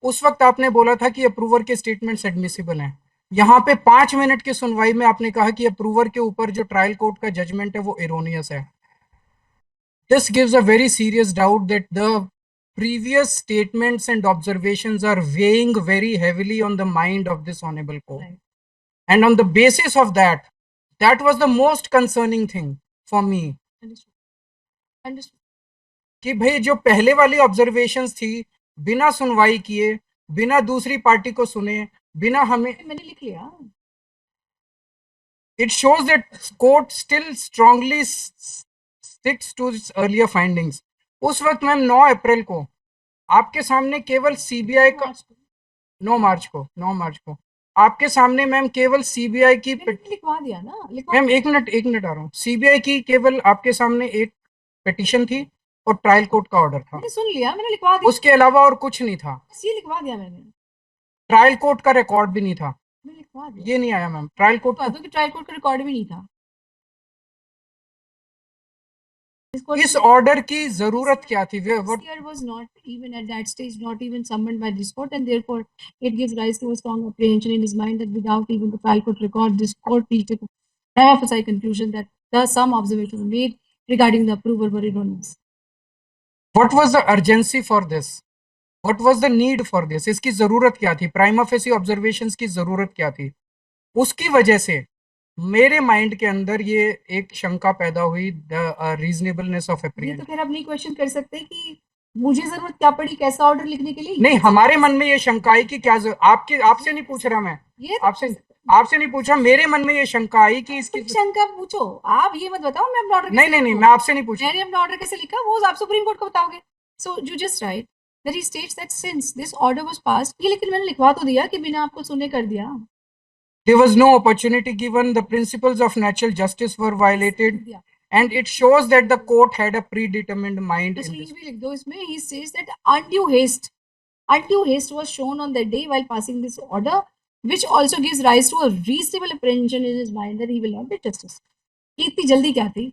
उस वक्त आपने बोला था कि approver के statements admissible हैं। यहाँ पे 5 मिनट की सुनवाई में आपने कहा कि अप्रूवर के ऊपर जो ट्रायल कोर्ट का जजमेंट है वो एरोनियस है। This gives a very serious doubt that the previous statements and observations are weighing very heavily on the mind of this honorable court. Right. And on the basis of that, that was the most concerning thing for me. Understood. Understood. कि भाई जो पहले वाली observations थी, बिना सुनवाई किए, बिना दूसरी पार्टी को सुने, बिना हमें, मैंने लिख लिया। it shows that court still strongly sticks to its earlier findings. उस वक्त मैम 9 अप्रैल को आपके सामने केवल सीबीआई का 9 मार्च को आपके सामने मैम केवल सीबीआई की लिखवा दिया ना। मैम एक मिनट आ रहा हूँ। सीबीआई की केवल आपके सामने एक पिटीशन थी और ट्रायल कोर्ट का ऑर्डर था। मैंने सुन लिया, मैंने लिखवा दिया। उसके अलावा और कुछ नहीं था। ये लिखवा दिया मैंने। ट्रायल कोर्ट का रिकॉर्ड भी नहीं था। मैंने लिखवा दिया। ये नहीं आया मैम ट्रायल कोर्ट का। ट्रायल कोर्ट का रिकॉर्ड भी नहीं था। इस ऑर्डर की जरूरत क्या थी? was not even at that stage, not even summoned by this court, and therefore it gives rise to a strong apprehension in his mind that without even the trial court record, this court will take a emphasize conclusion that there are some observations made regarding the approval were erroneous. What was the urgency for this? What was the need for this? इसकी जरूरत क्या थी? Prima facie observations की जरूरत क्या थी? उसकी वजह से मेरे माइंड के अंदर ये एक शंका पैदा हुई, द रीजनेबलनेस ऑफ एप्रीहेंशन। ये तो फिर आप नहीं क्वेश्चन कर सकते कि मुझे जरूरत क्या पड़ी कैसा ऑर्डर लिखने के लिए। नहीं, हमारे मन में ये शंका आई कि क्या आपसे नहीं पूछ रहा मैं, ये आपसे नहीं पूछा, मेरे मन में ये शंका आई कि इसकी शंका पूछो आप, ये मत बताओ मैं अपना ऑर्डर। नहीं, मैं आपसे नहीं पूछ, मैंने अपना ऑर्डर कैसे लिखा वो आप सुप्रीम कोर्ट को बताओगे। So you just right that he states that since this order was passed, ये लेकिन मैंने लिखवा तो दिया कि बिना आपको सुने कर दिया। There was no opportunity given, the principles of natural justice were violated, and it shows that the court had a predetermined mind in this. भी लिख दो इसमें। He says that undue haste was shown on that day while passing this order, which also gives rise to a reasonable apprehension in his mind that he will not get justice. इतनी जल्दी क्या थी?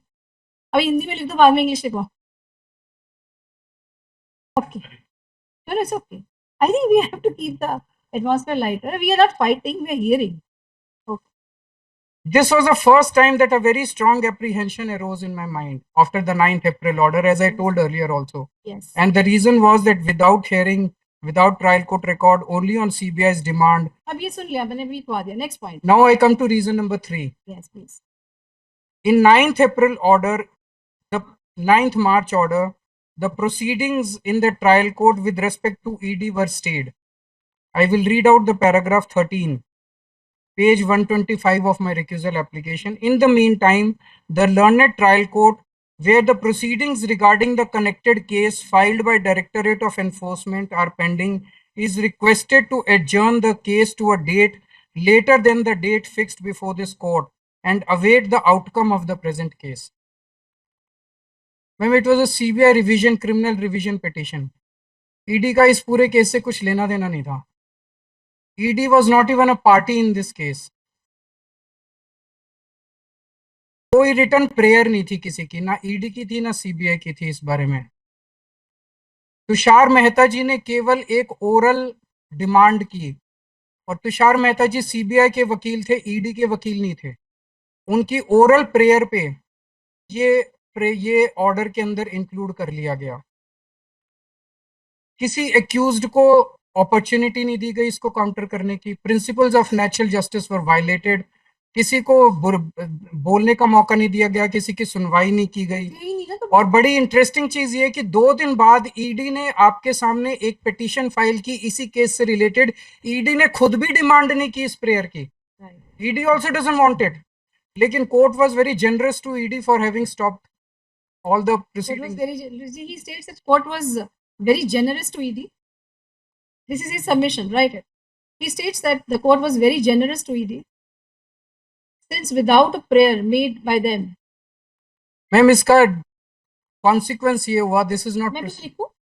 अभी हिंदी में लिख दो, बाद में इंग्लिश लिखो। Okay. No, it's okay. I think we have to keep the atmosphere lighter. We are not fighting, we are hearing. Okay. This was the first time that a very strong apprehension arose in my mind after the 9th April order, as I told earlier also. Yes. And the reason was that without hearing, without trial court record, only on CBI's demand. अब ये सुन लिया मैंने, भी लिखवा दिया। Next point. Now I come to reason number 3. Yes, please. In 9th April order, the 9th March order, the proceedings in the trial court with respect to ED were stayed. I will read out the paragraph 13, page 125 of my recusal application. In the meantime, the learned trial court, where the proceedings regarding the connected case filed by Directorate of Enforcement are pending, is requested to adjourn the case to a date later than the date fixed before this court and await the outcome of the present case. Ma'am, it was a CBI revision, criminal revision petition. ED का इस पूरे case से कुछ लेना देना नहीं था. ED was not even a party in this case. कोई रिटर्न प्रेयर नहीं थी किसी की, ना ED की थी ना CBI की थी इस बारे में. तुषार मेहता जी ने केवल एक ओरल डिमांड की और तुषार मेहता जी CBI के वकील थे, ED के वकील नहीं थे. उनकी ओरल प्रेयर पे ये ऑर्डर के अंदर इंक्लूड कर लिया गया. किसी एक्यूज्ड को अपॉर्चुनिटी नहीं दी गई इसको काउंटर करने की. Principles of natural justice were violated. किसी को बोलने का मौका नहीं दिया गया, किसी की सुनवाई नहीं की गई. और बड़ी इंटरेस्टिंग चीज ये कि 2 दिन बाद ईडी ने आपके सामने एक पिटीशन फाइल की इसी केस से रिलेटेड. ईडी ने खुद भी डिमांड नहीं की इस प्रेयर की. ED also doesn't want it. Lekin court was very generous to ED for having stopped all the proceedings. He states that court was very generous to ED. This is his submission, right? He states that the court was very generous to ED since without a prayer made by them. Ma'am इसका consequence ये हुआ, this is not.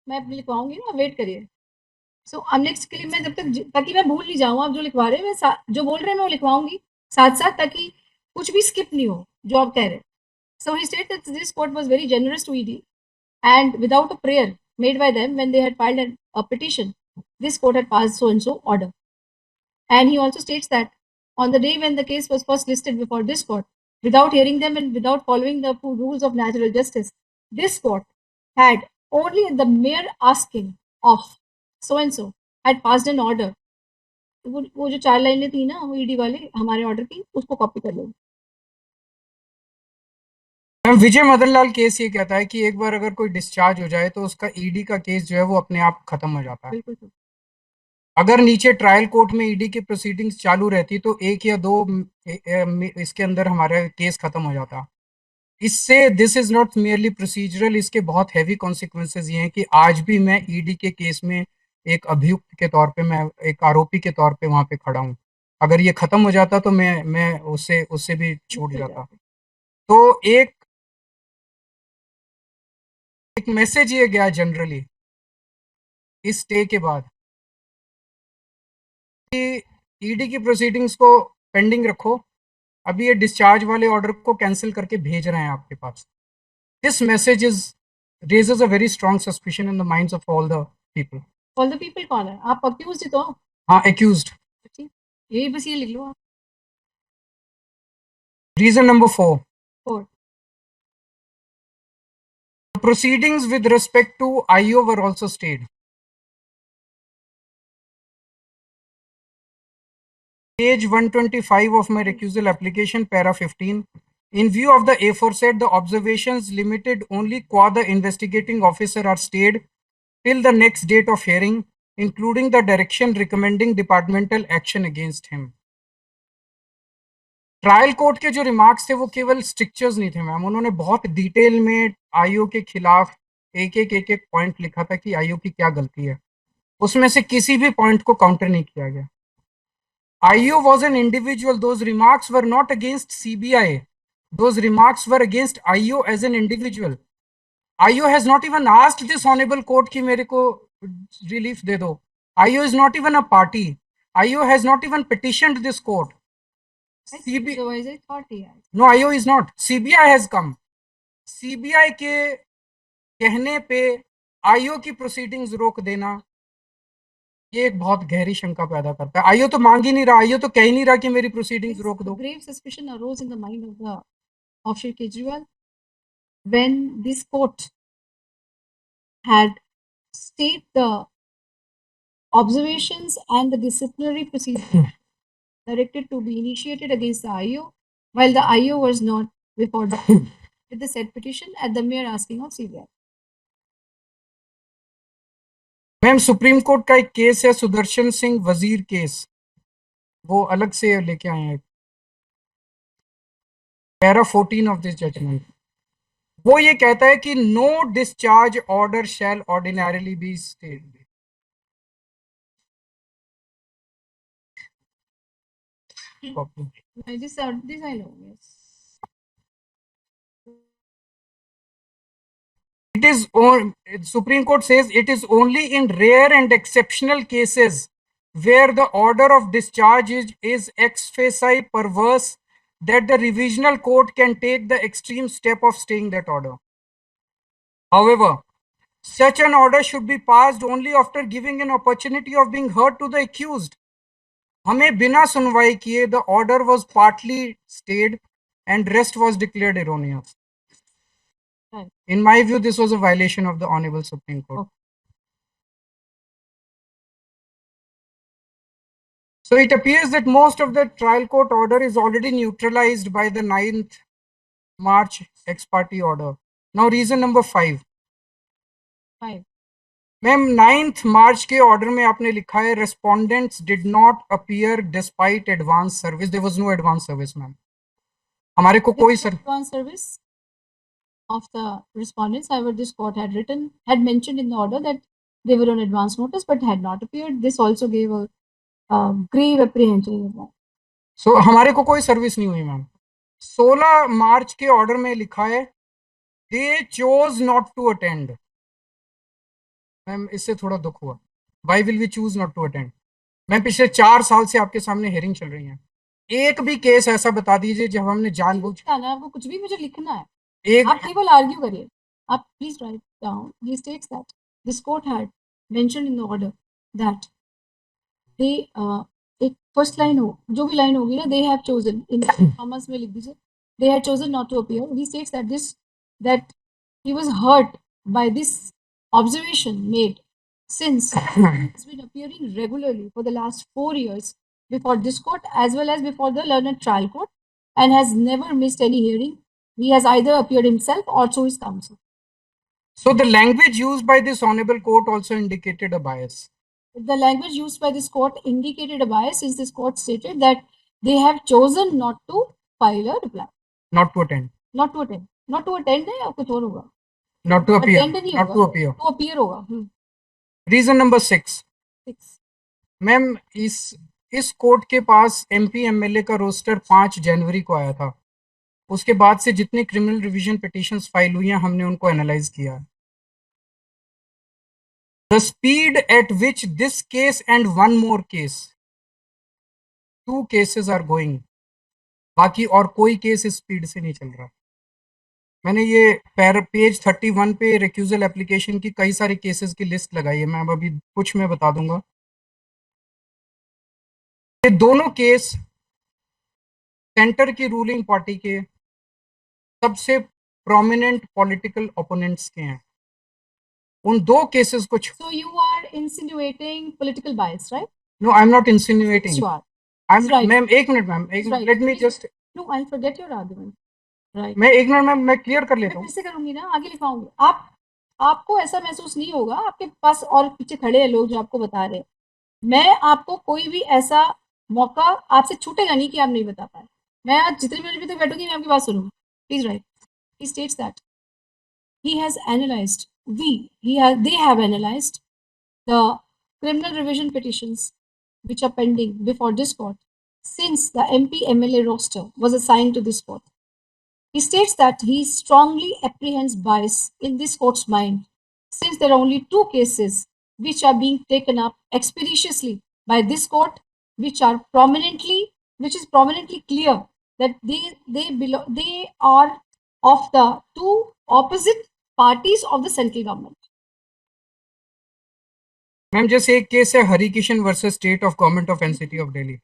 मैं लिखवाऊंगी ना, wait करिए. सो अब next के लिए मैं जब तक, ताकि मैं भूल नहीं जाऊँ, आप जो लिखवा रहे हैं मैं जो बोल रहे हैं मैं वो लिखवाऊंगी साथ साथ, ताकि कुछ भी स्किप नहीं हो जो आप कह रहे हैं. So he state that this court was very generous to ED and without a prayer made by them when they had filed a petition, this court had passed so and so order. And he also states that on the day when the case was first listed before this court, without hearing them and without following the rules of natural justice, this court had only at the mere asking of so and so had passed an order. वो जो 4 लाइनें थी ना वो ED वाले हमारे order की, उसको कॉपी कर लो. मैम विजय मदन लाल केस ये कहता है कि एक बार अगर कोई डिस्चार्ज हो जाए तो उसका ईडी का केस जो है वो अपने आप खत्म हो जाता है. बिल्कुल. अगर नीचे ट्रायल कोर्ट में ईडी की प्रोसीडिंग्स चालू रहती तो 1 या 2 इसके अंदर हमारा केस खत्म हो जाता. इससे this is not merely procedural, इसके बहुत हैवी कॉन्सिक्वेंसेज ये हैं कि आज भी मैं ईडी के केस में एक अभियुक्त के तौर पे, मैं एक आरोपी के तौर पे वहां पे खड़ा हूँ. अगर ये खत्म हो जाता तो मैं उससे भी छूट जाता. तो एक मैसेज ये गया जनरली इस स्टे के बाद कि ईडी की प्रोसीडिंग्स को पेंडिंग रखो, अभी ये डिस्चार्ज वाले ऑर्डर को कैंसिल करके भेज रहे हैं आपके पास. This message is raises a very strong suspicion in the minds of all the people. All the people कौन है? आप accused ही तो. हाँ, accused. यही बस ये लिख लो आप. Reason number 4. 4. The proceedings with respect to IO were also stayed. Page 125 of my recusal application, para 15. In view of the aforesaid, the observations limited only qua the investigating officer are stayed till the next date of hearing, including the direction recommending departmental action against him. Trial court के जो remarks थे वो केवल strictures नहीं थे ma'am, उन्होंने बहुत detail में आईओ के खिलाफ एक पॉइंट लिखा था कि आईओ की क्या गलती है. उसमें से किसी भी पॉइंट को काउंटर नहीं किया गया. IO was an individual. Those remarks were not against CBI. Those remarks were against IO as an individual. IO has not even asked this honorable court कि मेरे को relief दे दो. IO is not even a party. IO has not even petitioned this court. No, IO is not. CBI has come. CBI के कहने पे IO की proceedings रोक देना ये एक बहुत गहरी शंका पैदा करता है. आईओ तो मांग ही नहीं रहा, आईओ तो कह ही नहीं रहा कि मेरी प्रोसीडिंग्स रोक दो. Grave suspicion arose in the mind of Shri Kejriwal when this court had stayed the observations and the disciplinary procedure directed to be initiated against the IO, while the IO was not before with the said petition at the mere asking of CBI. Ma'am supreme court का एक case है सुदर्शन सिंह वजीर case, वो अलग से लेके आए हैं. पैरा 14 ऑफ दिस जजमेंट वो ये कहता है कि no discharge order shall ordinarily be stayed. This I know, yes. It is Supreme Court says it is only in rare and exceptional cases where the order of discharge is ex facie perverse that the revisional court can take the extreme step of staying that order. However, such an order should be passed only after giving an opportunity of being heard to the accused. हमें बिना सुनवाई किए the order was partly stayed and rest was declared erroneous. In my view, this was a violation of the Honorable Supreme Court. Okay. So it appears that most of the trial court order is already neutralized by the 9th March ex parte order. Now reason number 5. Ma'am 9th March के order में आपने लिखा है respondents did not appear despite advance service, there was no advance service ma'am, हमारे को कोई Advance service of the respondents. However, this court had mentioned in the order that they were on advance notice but had not appeared. This also gave a grave apprehension of that. सो हमारे को कोई service नहीं हुई ma'am. 16 मार्च के order में लिखा है they chose not to attend. Ma'am इससे थोड़ा दुख हुआ, why will we choose not to attend. Ma'am पिछले 4 साल से आपके सामने हेयरिंग चल रही है, एक भी केस ऐसा बता दीजिए जब हमने जानबूझ आपको कुछ भी मुझे लिखना है, एक आप केवल आर्ग्यू करिए। आप please write down, he states that this court had mentioned in the order that they एक फर्स्ट लाइन हो, जो भी लाइन होगी ना, they have chosen, in commerce में लिख दीजिए, they had chosen not to appear. He states that he was hurt by this observation made since he has been appearing regularly for the last 4 years before this court as well as before the learned trial court and has never missed any hearing. He has either appeared himself or through his counsel. So the language used by this honorable court also indicated a bias. The language used by this court indicated a bias since this court stated that they have chosen not to file a reply. Not to attend. Not to attend. Not to attend है या कुछ और होगा? Not to appear. Attend नहीं Not होगा. to appear. To appear होगा. Reason number 6. 6. Ma'am इस court के पास एमपी एमएलए का रोस्टर 5 जनवरी को आया था। उसके बाद से जितने क्रिमिनल रिवीजन पिटीशंस फाइल हुई हैं हमने उनको एनालाइज किया। The speed at which this case and one more case, 2 cases are going, बाकी और कोई केस इस स्पीड से नहीं चल रहा। मैंने ये पेज 31 पे रिक्यूजल एप्लीकेशन की कई सारे केसेस की लिस्ट लगाई है, मैं अभी कुछ मैं बता दूंगा। ये दोनों केस सेंटर की रूलिंग पार्टी के सबसे प्रोमिनेंट पॉलिटिकल ओपोनेंट्स के हैं। उन 2 केसेस को So you are insinuating political bias, right? No, I'm not insinuating. Sure. I'm right. Ma'am एक मिनट मैम, एक right. let me just No, I'll forget your argument. Right. मैं एक minute ma'am मैं clear कर लेता मैं हूँ। फिर से करूंगी ना, आगे लिखाऊंगी। आपको ऐसा महसूस नहीं होगा, आपके पास और पीछे खड़े हैं लोग जो आपको बता रहे हैं। मैं आपको कोई भी ऐसा मौका आपसे छूटेगा नहीं कि आप नहीं बता पाए। मैं आज जितने मिनट भी तक बैठूंगी मैं आपकी बात सुनूंगी। Please write. He states that he has analyzed, they have analyzed the criminal revision petitions which are pending before this court since the MP MLA roster was assigned to this court. He states that he strongly apprehends bias in this court's mind since there are only 2 cases which are being taken up expeditiously by this court which is prominently clear that they are of the 2 opposite parties of the central government. Ma'am जैसे एक case है Harikishan versus state of government of NCT of Delhi,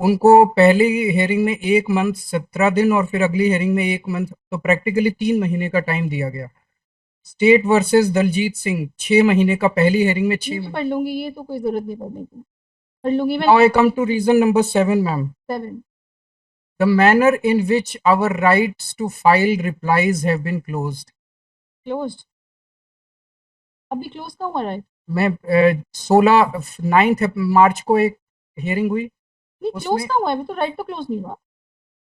उनको पहली hearing में 1 month 17 दिन और फिर अगली हेयरिंग में 1 मंथ, तो प्रैक्टिकली 3 महीने का टाइम दिया गया। स्टेट वर्सेस दलजीत सिंह 6 महीने का, पहली हेयरिंग में 6 पढ़ लूंगी, ये तो कोई जरूरत नहीं पढ़ने की, पढ़ लूंगी मैं। Now I come to reason number 7 ma'am. 7. The manner in which our rights to file replies have been closed. Closed? अभी क्लोज कहाँ हुआ राइट? मैं 9 मार्च को एक हेयरिंग हुई, नहीं क्लोज कहाँ हुआ है? अभी तो राइट तो क्लोज नहीं हुआ।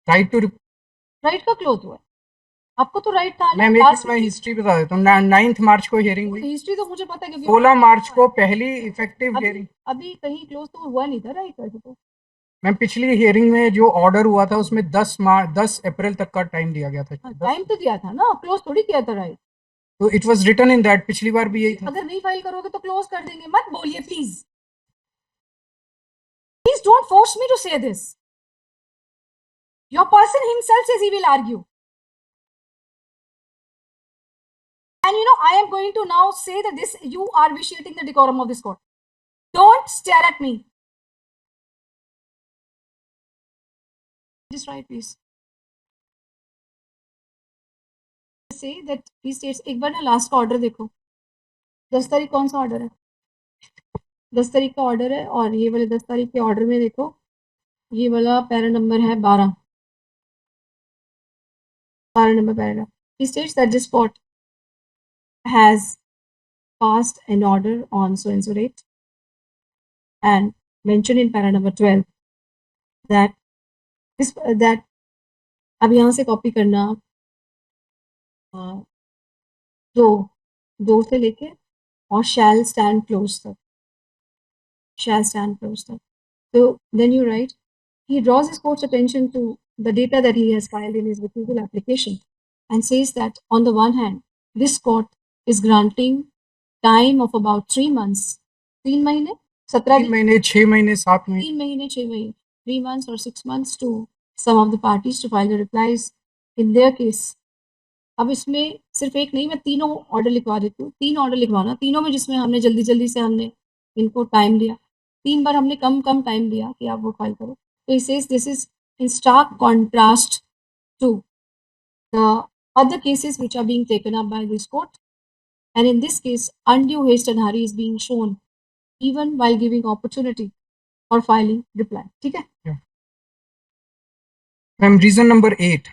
राइट का क्लोज हुआ है? आपको तो राइट था। मैं हिस्ट्री बता देता हूँ। 9 मार्च को हियरिंग हुई, हिस्ट्री तो मुझे पता है क्योंकि 16 मार्च को पहली इफेक्टिव हियरिंग। अभी कहीं क्लोज तो हुआ नहीं था राइट? वैसे तो मैम पिछली हियरिंग में जो ऑर्डर हुआ था उसमें 10 अप्रैल तक का टाइम दिया गया था। टाइम तो दिया था ना, क्लोज थोड़ी किया था राइट। तो it was written in that, पिछली बार भी यही था। अगर नहीं फाइल करोगे तो क्लोज कर देंगे, मत बोलिए please. Please don't force me to say this. Your person himself says he will argue. And you know, I am going to now say that this, you are vitiating the decorum of this court. Don't stare at me. Just write, please. Say that he states, एक बार ना last का order देखो, 10 तारीख कौन सा order है? 10 तारीख का ऑर्डर है, और ये वाले 10 तारीख के ऑर्डर में देखो, ये वाला पैरा नंबर है 12 number paragraph. He states that this court has passed an order on so and so date and mentioned in para number 12 that this that अब यहाँ से कॉपी करना दो से लेके और shall stand close तक so then you write he draws his court's attention to the data that he has filed in his recusal application and says that on the one hand this court is granting time of about 3 months 3 महीने 17 3 महीने 6 महीने 7 महीने 3 महीने 6 महीने 3 months or 6 months to some of the parties to file the replies in their case अब इसमें सिर्फ एक नहीं मैं तीनों ऑर्डर लिखवा देती हूँ 3 ऑर्डर लिखवाना तीनों में जिसमें हमने जल्दी से हमने इनको टाइम दिया 3 बार हमने कम टाइम दिया कि आप वो फाइल करो तो it says this is in stark contrast to the other cases which are being taken up by this court and in this case undue haste and hurry is being shown even while giving opportunity for filing reply ठीक है ma'am reason number 8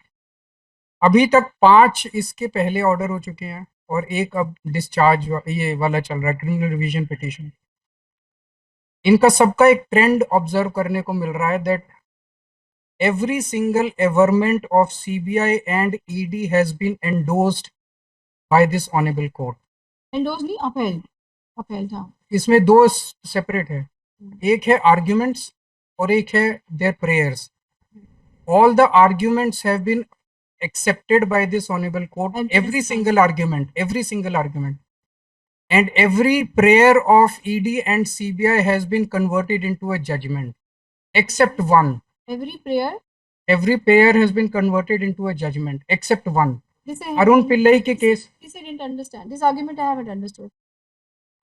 अभी तक 5 इसके पहले order हो चुके हैं और एक अब डिस्चार्ज ये वाला चल रहा है क्रिमिनल रिवीजन पिटीशन इनका सबका एक ट्रेंड ऑब्जर्व करने को मिल रहा है that every single averment of CBI and ED has been endorsed by this honorable court. Endorsed नहीं upheld हाँ. इसमें दो सेपरेट है एक है arguments और एक है their prayers. All the arguments have been accepted by this honorable court. And every single argument. And every prayer of ED and CBI has been converted into a judgment, except one. Every prayer has been converted into a judgment, except one. Arun Pillai ke case. This I didn't understand. This argument I haven't understood.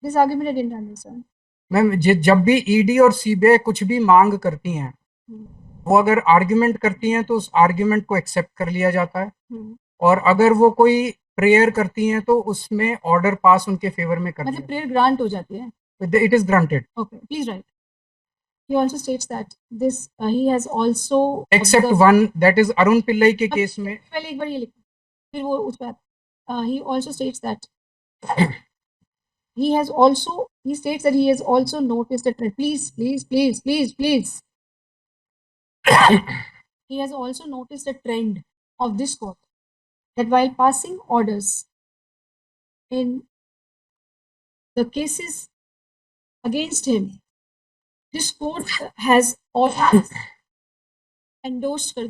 This argument I didn't understand. Ma'am जब भी ED और CBI कुछ भी मांग करती हैं वो अगर आर्ग्यूमेंट करती हैं तो उस आर्ग्यूमेंट को एक्सेप्ट कर लिया जाता है और अगर वो कोई प्रेयर करती हैं तो उसमें ऑर्डर पास उनके फेवर में कर मतलब प्रेयर ग्रांट हो जाती है. It is granted. Okay please write. He also states that this he has also except one that is Arun Pillai के केस में पहले एक बार ये लिखो फिर वो उस पर he also states that he states that he has also noticed that please he has also noticed a trend of this court that while passing orders in the cases against him this court has always endorsed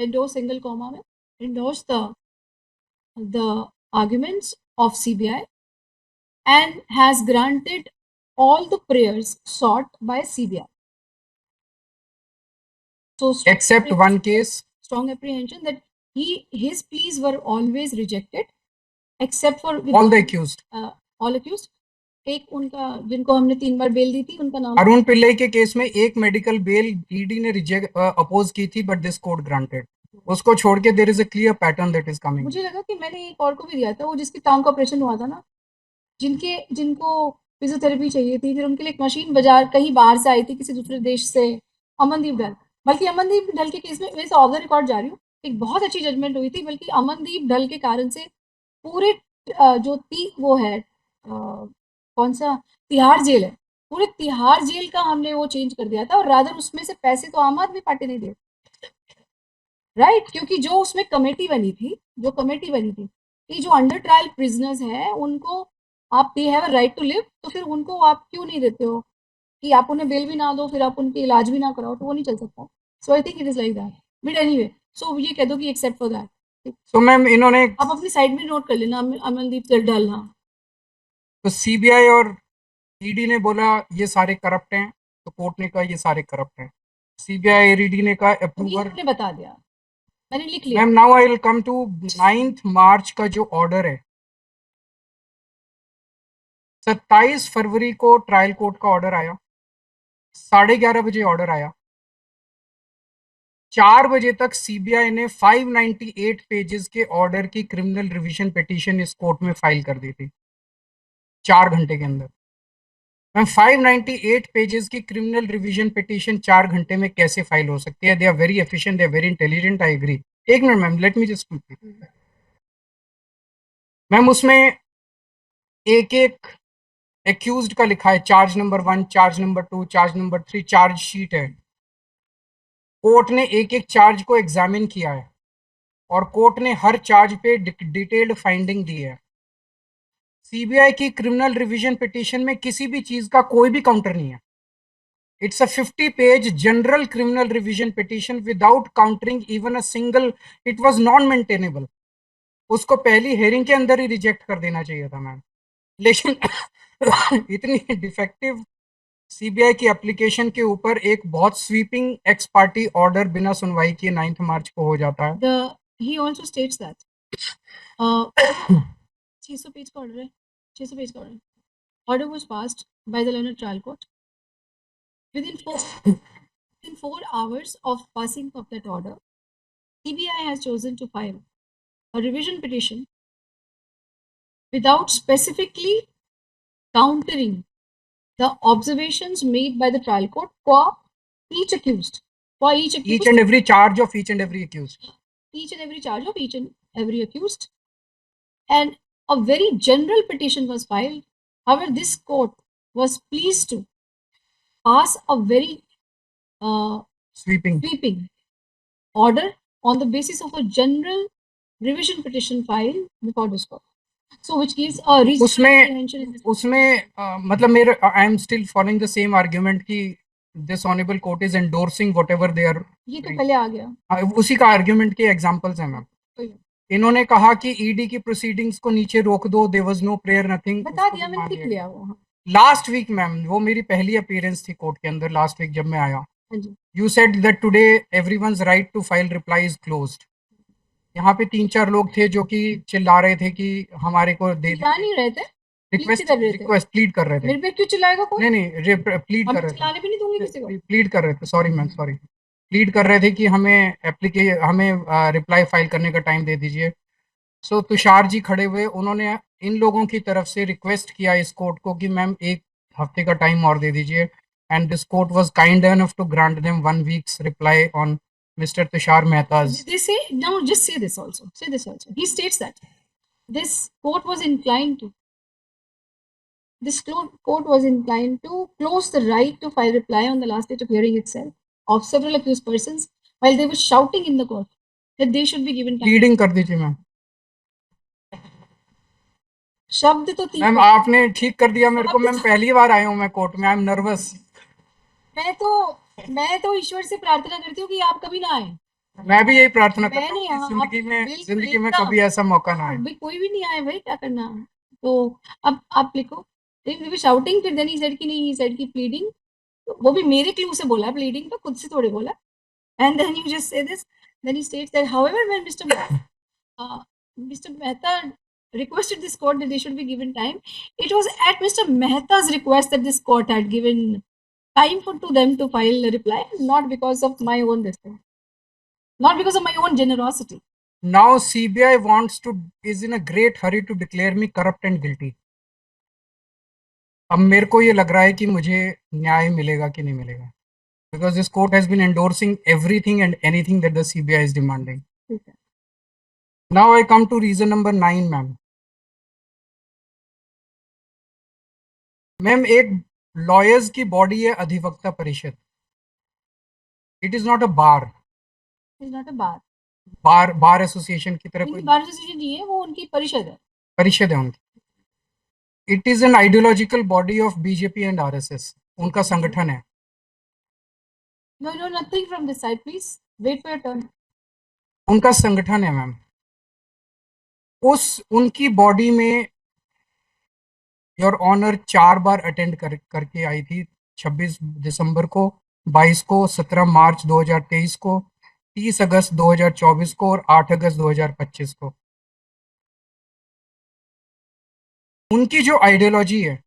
endorse single comma में endorse the arguments of CBI and has granted all the prayers sought by CBI. So except one case, strong apprehension that his pleas were always rejected except for all the accused. All accused. एक उनका जिनको हमने 3 बार bell दी थी उनका नाम अरुण पिल्लई के case में एक मेडिकल बेल ईडी ने रिजेक्ट अपोज की थी बट दिस कोर्ट ग्रांटेड. उसको छोड़ के there is a clear pattern that is coming. मुझे लगा कि मैंने एक और को भी दिया था वो जिसकी टांग का ऑपरेशन हुआ था ना जिनको फिजियोथेरेपी चाहिए थी फिर उनके लिए एक मशीन बाजार कहीं बाहर से आई थी किसी दूसरे देश से अमनदीप ढल. बल्कि अमनदीप ढल के केस में वैसे ऑफ द रिकॉर्ड जा रही हूँ एक बहुत अच्छी जजमेंट हुई थी बल्कि अमनदीप ढल के कारण से पूरे जो वो है कौन सा तिहाड़ जेल है पूरे तिहाड़ जेल का हमने वो चेंज कर दिया था और रादर उसमें से पैसे तो आम आदमी पार्टी नहीं दे राइट क्योंकि जो उसमें कमेटी बनी थी कि जो अंडर ट्रायल प्रिजनर्स हैं उनको आप they have a right to live तो फिर उनको आप क्यों नहीं देते हो कि आप उन्हें बेल भी ना दो फिर आप उनके इलाज भी ना कराओ तो वो नहीं चल सकता. So I think it is like that but anyway so ये कह दो कि except for that. So ma'am इन्होंने आप अपनी साइड में नोट कर लेना अमनदीप ढल. हाँ तो सीबीआई और ईडी ने बोला ये सारे करप्ट हैं तो कोर्ट ने कहा ये सारे करप्ट हैं. सीबीआई और ईडी ने कहा अप्रूवर ने बता दिया मैंने लिख लिया. Ma'am now I will come to 9 March का जो ऑर्डर है 27 फरवरी को ट्रायल कोर्ट का ऑर्डर आया 11:30 बजे ऑर्डर आया 4 बजे तक सीबीआई ने 598 पेजेस के ऑर्डर की क्रिमिनल रिवीजन पिटीशन इस कोर्ट में फाइल कर दी थी 4 घंटे के अंदर. मैम 598 पेजेस की क्रिमिनल रिवीजन पिटीशन 4 घंटे में कैसे फाइल हो सकती है? They are very efficient, they are very intelligent, I agree. एक minute ma'am, let me just complete. Ma'am उसमें एक एक्यूज्ड का लिखा है charge number 1, charge number 2, charge number 3, charge sheet है। कोर्ट ने एक एक चार्ज को एग्जामिन किया है और कोर्ट ने हर चार्ज पे डिटेल्ड फाइंडिंग दी है। सीबीआई की क्रिमिनल रिवीजन पिटीशन में किसी भी चीज का कोई भी काउंटर नहीं है। It's a 50-page general criminal revision petition without countering even a single, it was non maintainable. उसको पहली हेयरिंग के अंदर ही रिजेक्ट कर देना चाहिए था मैम, लेकिन इतनी डिफेक्टिव सीबीआई की एप्लीकेशन के ऊपर एक बहुत स्वीपिंग एक्स पार्टी ऑर्डर बिना सुनवाई किए 9 मार्च को हो जाता है। He also states that 600 page का ऑर्डर है, 600 पेज का order. Order was passed by the learned trial court. Within 4 hours of passing of that order, CBI has chosen to file a revision petition without specifically countering the observations made by the trial court for each accused. For each accused. Each and every charge of each and every accused. Each and every charge of each and every accused. And a very general petition was filed. However, this court was pleased to pass a very sweeping order on the basis of a general revision petition filed before this court. So which gives a reasonable उसमें मतलब मेरे I am still following the same argument कि this honorable court is endorsing whatever they are. ये तो पहले आ गया, उसी का आर्ग्यूमेंट के एग्जांपल्स हैं मैम। इन्होंने कहा कि ईडी की प्रोसीडिंग्स को नीचे रोक दो, there was no prayer nothing. बता दिया मैंने, लिख लिया वो। लास्ट वीक मैम, वो मेरी पहली अपीयरेंस थी कोर्ट के अंदर लास्ट वीक जब मैं आया। You said that today everyone's right to file reply is closed. यहाँ पे 3-4 लोग थे जो कि चिल्ला रहे थे कि हमारे को दे नहीं रहे थे, रिक्वेस्ट प्लीड कर रहे थे। मेरे पे क्यों चिल्लाएगा कोई? नहीं प्लीड कर रहे थे, चिल्लाने भी नहीं दूंगी किसी को। प्लीड कर रहे थे, सॉरी मैम, सॉरी, प्लीड कर रहे थे कि हमें रिप्लाई फाइल करने का टाइम दे दीजिए। सो तुषार जी खड़े हुए, उन्होंने इन लोगों की तरफ से रिक्वेस्ट किया इस कोर्ट को कि मैम 1 हफ्ते का टाइम और दे दीजिए, and this court was kind enough to grant them 1 weeks reply on Mr. Tushar Mehta's. They say, now just say this also. He states that this court was inclined to close the right to file reply on the last date of hearing itself of several accused persons while they were shouting in the court that they should be given time. Pleading कर दीजिए ma'am. शब्द तो ma'am आपने ठीक कर दिया मेरे को, मैम पहली बार आया हूँ मैं कोर्ट में, आई एम नर्वस। मैं तो ईश्वर से प्रार्थना करती हूँ कि आप कभी ना आए। मैं भी यही प्रार्थना करता हूँ जिंदगी में कभी ऐसा मौका ना आए। भाई कोई भी नहीं आए भाई, क्या करना। तो अब आप लिखो, शाउटिंग, फिर देन ही सेड कि नहीं, ही सेड कि प्लीडिंग, तो वो भी मेरे क्लू से बोला, प्लीडिंग तो खुद से थोड़े बोला। And then you just say this, then he states that however when Mr. Mehta requested this court that they should be given time, it was at Mr. Mehta's request that this court had given time to them to file a reply, not because of my own destiny, not because of my own generosity. Now CBI is in a great hurry to declare me corrupt and guilty. अब मेरे को ये लग रहा है कि मुझे न्याय मिलेगा कि नहीं मिलेगा, because this court has been endorsing everything and anything that the CBI is demanding. Okay. Now I come to reason number 9 ma'am. Ma'am एक लॉयर्स की बॉडी है अधिवक्ता परिषद। It is not a bar, bar association की तरह कोई bar association नहीं है, वो उनकी परिषद है उनकी। It is an ideological body of BJP and RSS, उनका संगठन है। No, nothing from this side, please. Wait for your turn. उनका संगठन है मैम। उनकी बॉडी में योर ऑनर 4 बार अटेंड करके आई थी, 26 दिसंबर को, 22 को, 17 मार्च 2023 को, 30 अगस्त 2024 को और 8 अगस्त 2025 को। उनकी जो आइडियोलॉजी है,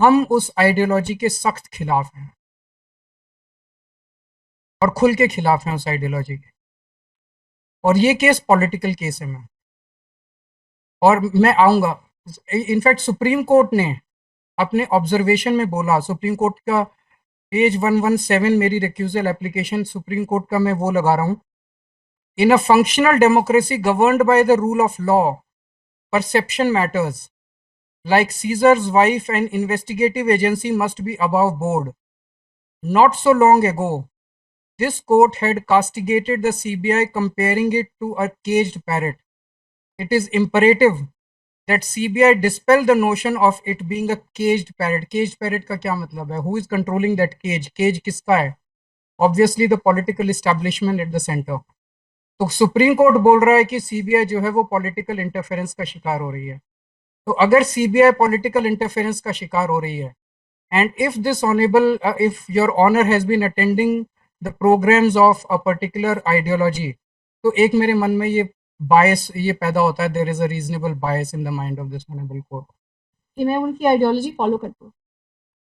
हम उस आइडियोलॉजी के सख्त खिलाफ हैं और खुल के खिलाफ हैं उस आइडियोलॉजी के। और ये केस पॉलिटिकल केस है मैम, और मैं आऊँगा। इनफैक्ट सुप्रीम कोर्ट ने अपने ऑब्जर्वेशन में बोला, सुप्रीम कोर्ट का पेज 117 मेरी रिक्यूजल एप्लीकेशन, सुप्रीम कोर्ट का मैं वो लगा रहा हूँ। In a functional democracy governed by the rule of law, perception matters like Caesar's wife, an investigative agency must be above board. Not so long ago, this court had castigated the CBI, comparing it to a caged parrot. It is imperative that CBI dispel the notion of it being a caged parrot. Caged parrot का क्या मतलब है? Who is controlling that cage? Cage किसका है? Obviously the political establishment at the center. तो supreme court बोल रहा है कि सीबीआई जो है वो पॉलिटिकल इंटरफेरेंस का शिकार हो रही है. तो अगर सीबीआई पॉलिटिकल इंटरफेरेंस का शिकार हो रही है, and if this honorable if your honor has been attending the programs of a particular ideology, तो एक मेरे मन में ये bias ये पैदा होता है, there is a reasonable bias in the mind of this honorable court. कि मैं उनकी आइडियोलॉजी फॉलो करती हूँ.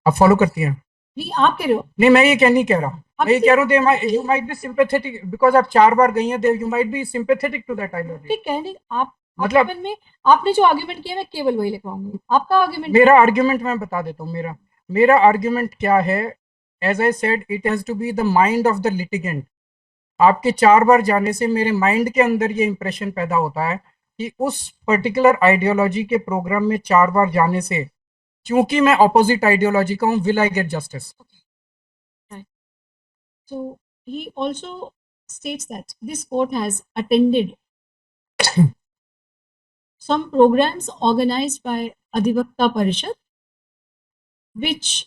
आप फॉलो करती हैं? नहीं, आप कह रहे हो. नहीं, मैं ये नहीं कह रहा. मैं ये कह रहा हूँ you might be sympathetic because आप 4 बार गई हैं, you might be sympathetic to that ideology. ठीक है, नहीं आप मतलब में आपने जो आर्गुमेंट किया मैं केवल वही लिखवाऊंगी. आपका आर्गुमेंट, मेरा आर्गुमेंट मैं बता देता हूँ. मेरा आर्गुमेंट क्या है? As I said, it has to be the mind of the litigant. आपके 4 बार जाने से मेरे माइंड के अंदर ये इंप्रेशन पैदा होता है कि उस पर्टिकुलर आइडियोलॉजी के प्रोग्राम में 4 बार जाने से, क्योंकि मैं ऑपोजिट आइडियोलॉजी का हूँ, will I get justice? So he also states that this court has attended some programs organized by Adhivakta Parishad, which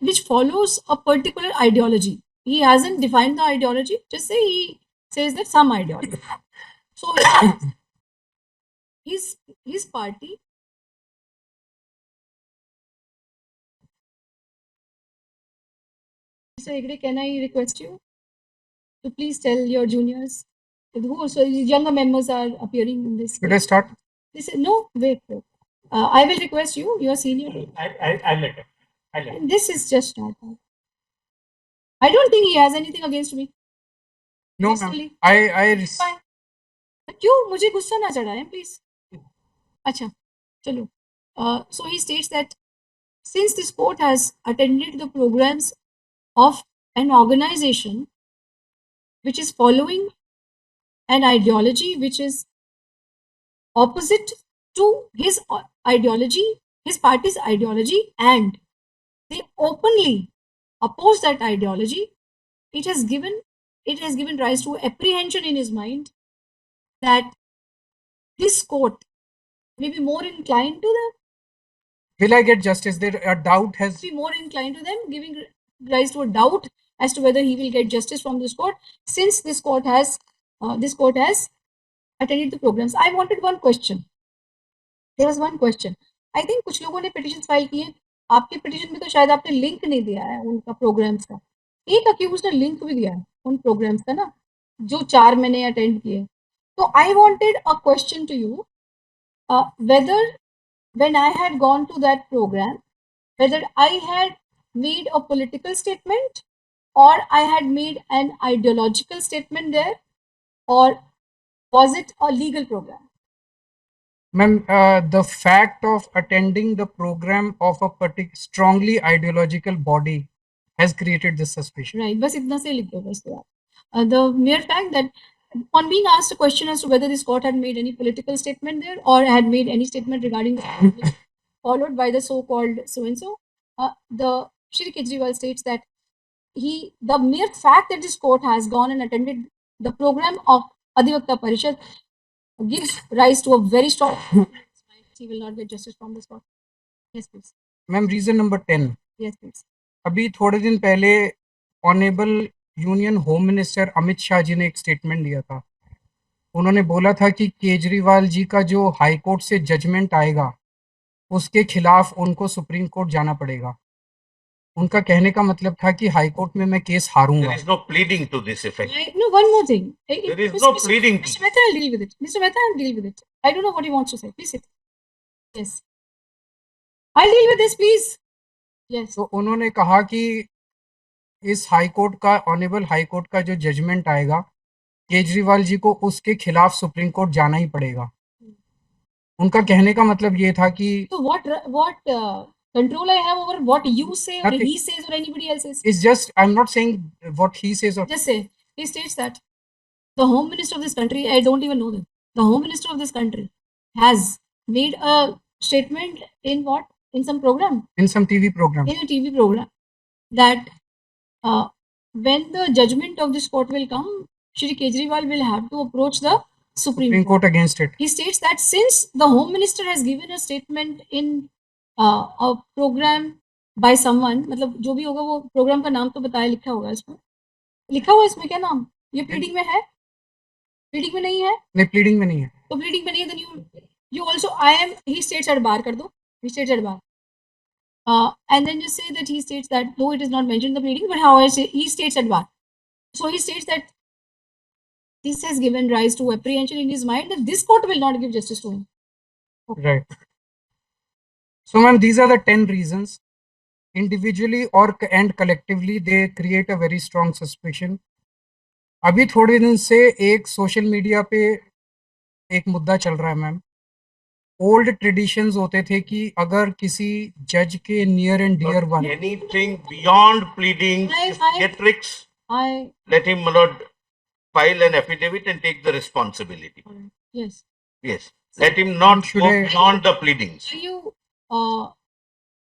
which follows a particular ideology. He hasn't defined the ideology, just say he says that some ideology. So his party Mr. Hegde, can I request you to please tell your juniors who also younger members are appearing in this? Should I start? They say, no, wait. I will request you, you are senior. I'll let it. And this is just not that. I don't think he has anything against me. No, ma'am. I Fine. क्यों मुझे गुस्सा ना चढ़ाएं, please. अच्छा, चलो. So he states that since this court has attended the programs of an organization which is following an ideology which is opposite to his ideology, his party's ideology, and they openly oppose that ideology, it has given rise to apprehension in his mind that this court may be more inclined to them. Will I get justice? There a doubt has be more inclined to them, giving rise to a doubt as to whether he will get justice from this court, since this court has attended the programs. I wanted one question. There was one question. I think कुछ लोगों ने petitions file किए. आपके petition में तो शायद आपने link नहीं दिया है उनका programs का. एक accused ने link भी दिया है उन programs का ना, जो 4 मैंने attend किए. So I wanted a question to you, whether when I had gone to that program, whether I had made a political statement or I had made an ideological statement there, or was it a legal program? Ma'am, the fact of attending the program of a particular strongly ideological body has created this suspicion. Right, बस इतना से लिख दो बस तो आप. The mere fact that on being asked a question as to whether this court had made any political statement there or had made any statement regarding the followed by the so-called so-and-so, the Shri Kejriwal states that the mere fact that this court has gone and attended the program of Adhivakta Parishad gives rise to a very strong he will not get justice from this court. Yes, please. Ma'am, reason number 10. Yes, please. अभी थोड़े दिन पहले honourable union home minister Amit Shah ji ने एक statement दिया था. उन्होंने बोला था कि केजरीवाल जी का जो हाई कोर्ट से जजमेंट आएगा उसके खिलाफ उनको सुप्रीम कोर्ट जाना पड़ेगा. उनका कहने का मतलब था कि हाई कोर्ट में मैं case हारूंगा. There is no pleading to this effect. No, one more thing. There is no pleading. Mr. Mehta, I'll deal with it. Mr. Mehta, I'll deal with it. I don't know what he wants to say. Please sit. Yes. I'll deal with this, please. Yes. तो उन्होंने कहा कि इस high court का honourable high court का जो judgement आएगा केजरीवाल जी को उसके खिलाफ सुप्रीम कोर्ट जाना ही पड़ेगा. उनका कहने का मतलब ये था कि so what control I have over what you say or he says or anybody else says? It's just, I'm not saying what he says or just say. He states that the home minister of this country, I don't even know them. The home minister of this country has made a statement in what? In some program, in some TV program. in a TV program, that when the judgment of this court will come, Shri Kejriwal will have to approach the Supreme Supreme Court. Court against it. He states that since the Home Minister has given a statement in a program by someone, मतलब जो भी होगा वो programme का नाम तो बताया, लिखा होगा इसमें, लिखा हुआ इसमें क्या नाम? ये प्लीडिंग में है? प्लीडिंग में नहीं है? नहीं, प्लीडिंग में नहीं है. तो प्लीडिंग में नहीं है, then you also, he states at bar कर दो, he states at bar. And then just say that he states that though it is not mentioned in the pleading, but however he states at bar. So he states that this has given rise to apprehension in his mind that this court will not give justice to him. Right. So, ma'am, these are the 10 reasons. Individually or and collectively, they create a very strong suspicion. अभी थोड़े दिन से एक social media पे एक मुद्दा चल रहा है मैम. ओल्ड ट्रेडिशंस होते थे कि अगर किसी जज के near and dear one, Anything beyond pleading is theatrics. Let him, my lord, file an affidavit and take the responsibility. Yes. Yes. Let him not Should go I- beyond the pleadings.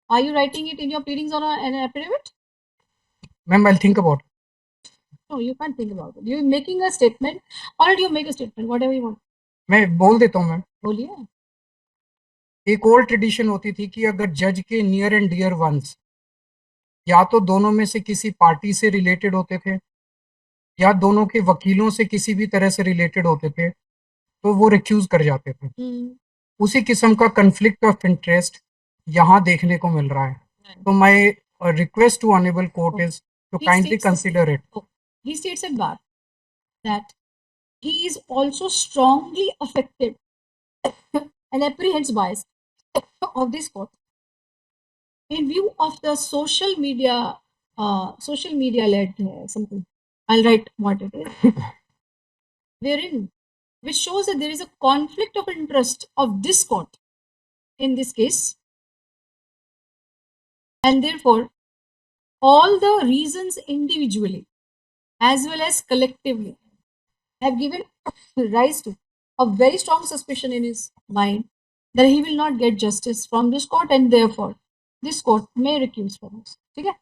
Are you writing it in your pleadings on an affidavit? Ma'am I think about. No, you can't think about it. You're making a statement. Why don't you make a statement? Whatever you want. मैं बोल देता हूँ ma'am. बोलिए. एक old tradition होती थी कि अगर जज के नियर एंड डियर वंस या तो दोनों में से किसी पार्टी से रिलेटेड होते थे या दोनों के वकीलों से किसी भी तरह से रिलेटेड होते थे, तो वो रिक्यूज कर जाते थे. उसी किस्म का कन्फ्लिक्ट ऑफ इंटरेस्ट यहाँ देखने को मिल रहा है. तो my request to honourable court is to kindly consider it. He states at bar that he is also strongly affected and apprehends bias of this court in view of the social media led something. I'll write what it is. Wherein, which shows that there is a conflict of interest of this court in this case, and therefore all the reasons individually as well as collectively have given rise to a very strong suspicion in his mind that he will not get justice from this court, and therefore this court may recuse from us. ठीक है?